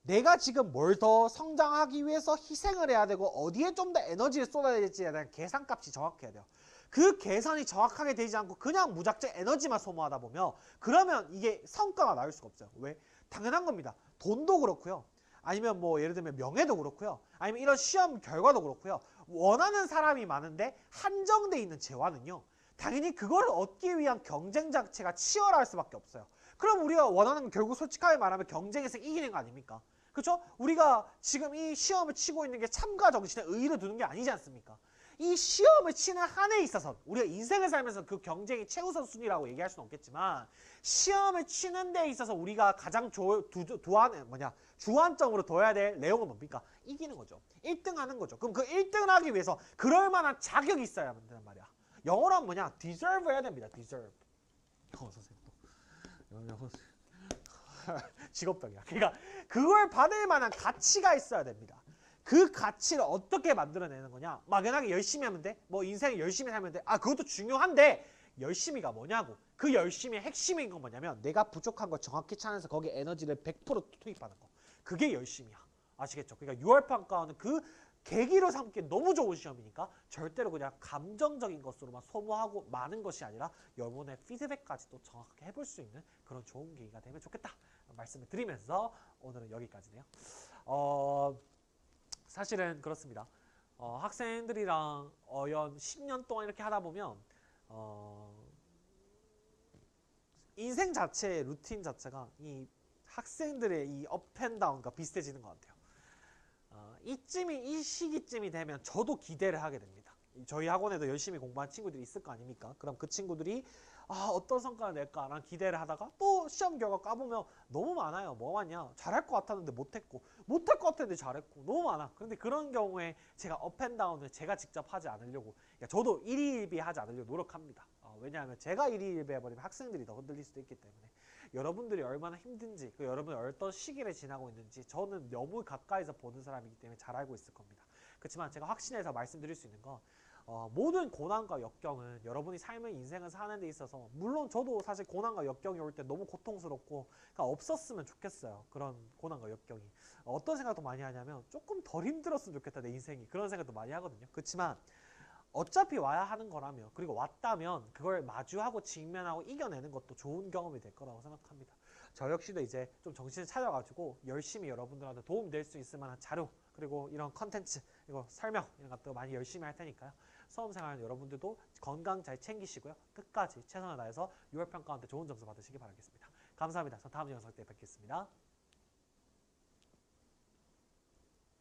내가 지금 뭘 더 성장하기 위해서 희생을 해야 되고 어디에 좀 더 에너지를 쏟아야 될지에 대한 계산값이 정확해야 돼요. 그 계산이 정확하게 되지 않고 그냥 무작정 에너지만 소모하다 보면 그러면 이게 성과가 나올 수가 없어요. 왜? 당연한 겁니다. 돈도 그렇고요. 아니면 예를 들면 명예도 그렇고요. 아니면 이런 시험 결과도 그렇고요. 원하는 사람이 많은데 한정돼 있는 재화는요. 당연히 그걸 얻기 위한 경쟁 자체가 치열할 수밖에 없어요. 그럼 우리가 원하는 건 결국 솔직하게 말하면 경쟁에서 이기는 거 아닙니까? 그렇죠? 우리가 지금 이 시험을 치고 있는 게 참가 정신에 의의를 두는 게 아니지 않습니까? 이 시험을 치는 한 해에 있어서 우리가 인생을 살면서 그 경쟁이 최우선 순위라고 얘기할 수는 없겠지만 시험을 치는 데에 있어서 우리가 가장 주안점으로 둬야 될 내용은 뭡니까? 이기는 거죠. 1등 하는 거죠. 그럼 그 1등을 하기 위해서 그럴 만한 자격이 있어야 된단 말이야. 영어로 하면 뭐냐? deserve 해야 됩니다. deserve. 영어 선생님 또. 영어 직업병이야. 그러니까 그걸 받을 만한 가치가 있어야 됩니다. 그 가치를 어떻게 만들어내는 거냐? 막연하게 열심히 하면 돼? 뭐 인생을 열심히 살면 돼? 아, 그것도 중요한데 열심히가 뭐냐고. 그 열심히의 핵심인 건 뭐냐면 내가 부족한 걸 정확히 찾아내서 거기에 에너지를 100% 투입하는 거. 그게 열심이야. 아시겠죠? 그러니까 6월 평가원은 그 계기로 삼기 너무 좋은 시험이니까 절대로 그냥 감정적인 것으로만 소모하고 많은 것이 아니라 여러분의 피드백까지도 정확하게 해볼 수 있는 그런 좋은 계기가 되면 좋겠다 말씀을 드리면서 오늘은 여기까지네요. 사실은 그렇습니다. 학생들이랑 연 10년 동안 이렇게 하다 보면 인생 자체의 루틴 자체가 이 학생들의 이 업앤다운과 비슷해지는 것 같아요. 이 시기쯤이 되면 저도 기대를 하게 됩니다. 저희 학원에도 열심히 공부한 친구들이 있을 거 아닙니까? 그럼 그 친구들이 어떤 성과를 낼까라는 기대를 하다가 또 시험 결과 까보면 너무 많아요. 뭐 많냐? 잘할 것 같았는데 못했고 못할 것 같았는데 잘했고 너무 많아. 그런데 그런 경우에 제가 업앤다운을 제가 직접 하지 않으려고 저도 일희일비하지 않으려고 노력합니다. 왜냐하면 제가 일희일비해버리면 학생들이 더 흔들릴 수도 있기 때문에 여러분들이 얼마나 힘든지 여러분이 어떤 시기를 지나고 있는지 저는 너무 가까이서 보는 사람이기 때문에 잘 알고 있을 겁니다. 그렇지만 제가 확신해서 말씀드릴 수 있는 건 모든 고난과 역경은 여러분이 삶의 인생을 사는 데 있어서 물론 저도 사실 고난과 역경이 올 때 너무 고통스럽고 그러니까 없었으면 좋겠어요. 그런 고난과 역경이. 어떤 생각도 많이 하냐면 조금 덜 힘들었으면 좋겠다 내 인생이. 그런 생각도 많이 하거든요. 그렇지만 어차피 와야 하는 거라며 그리고 왔다면 그걸 마주하고 직면하고 이겨내는 것도 좋은 경험이 될 거라고 생각합니다. 저 역시도 이제 좀 정신을 차려가지고 열심히 여러분들한테 도움될 수 있을 만한 자료 그리고 이런 컨텐츠 그리고 설명 이런 것도 많이 열심히 할 테니까요. 수험생활 여러분들도 건강 잘 챙기시고요. 끝까지 최선을 다해서 6월 평가원 때 좋은 점수 받으시기 바라겠습니다. 감사합니다. 저 다음 영상 때 뵙겠습니다.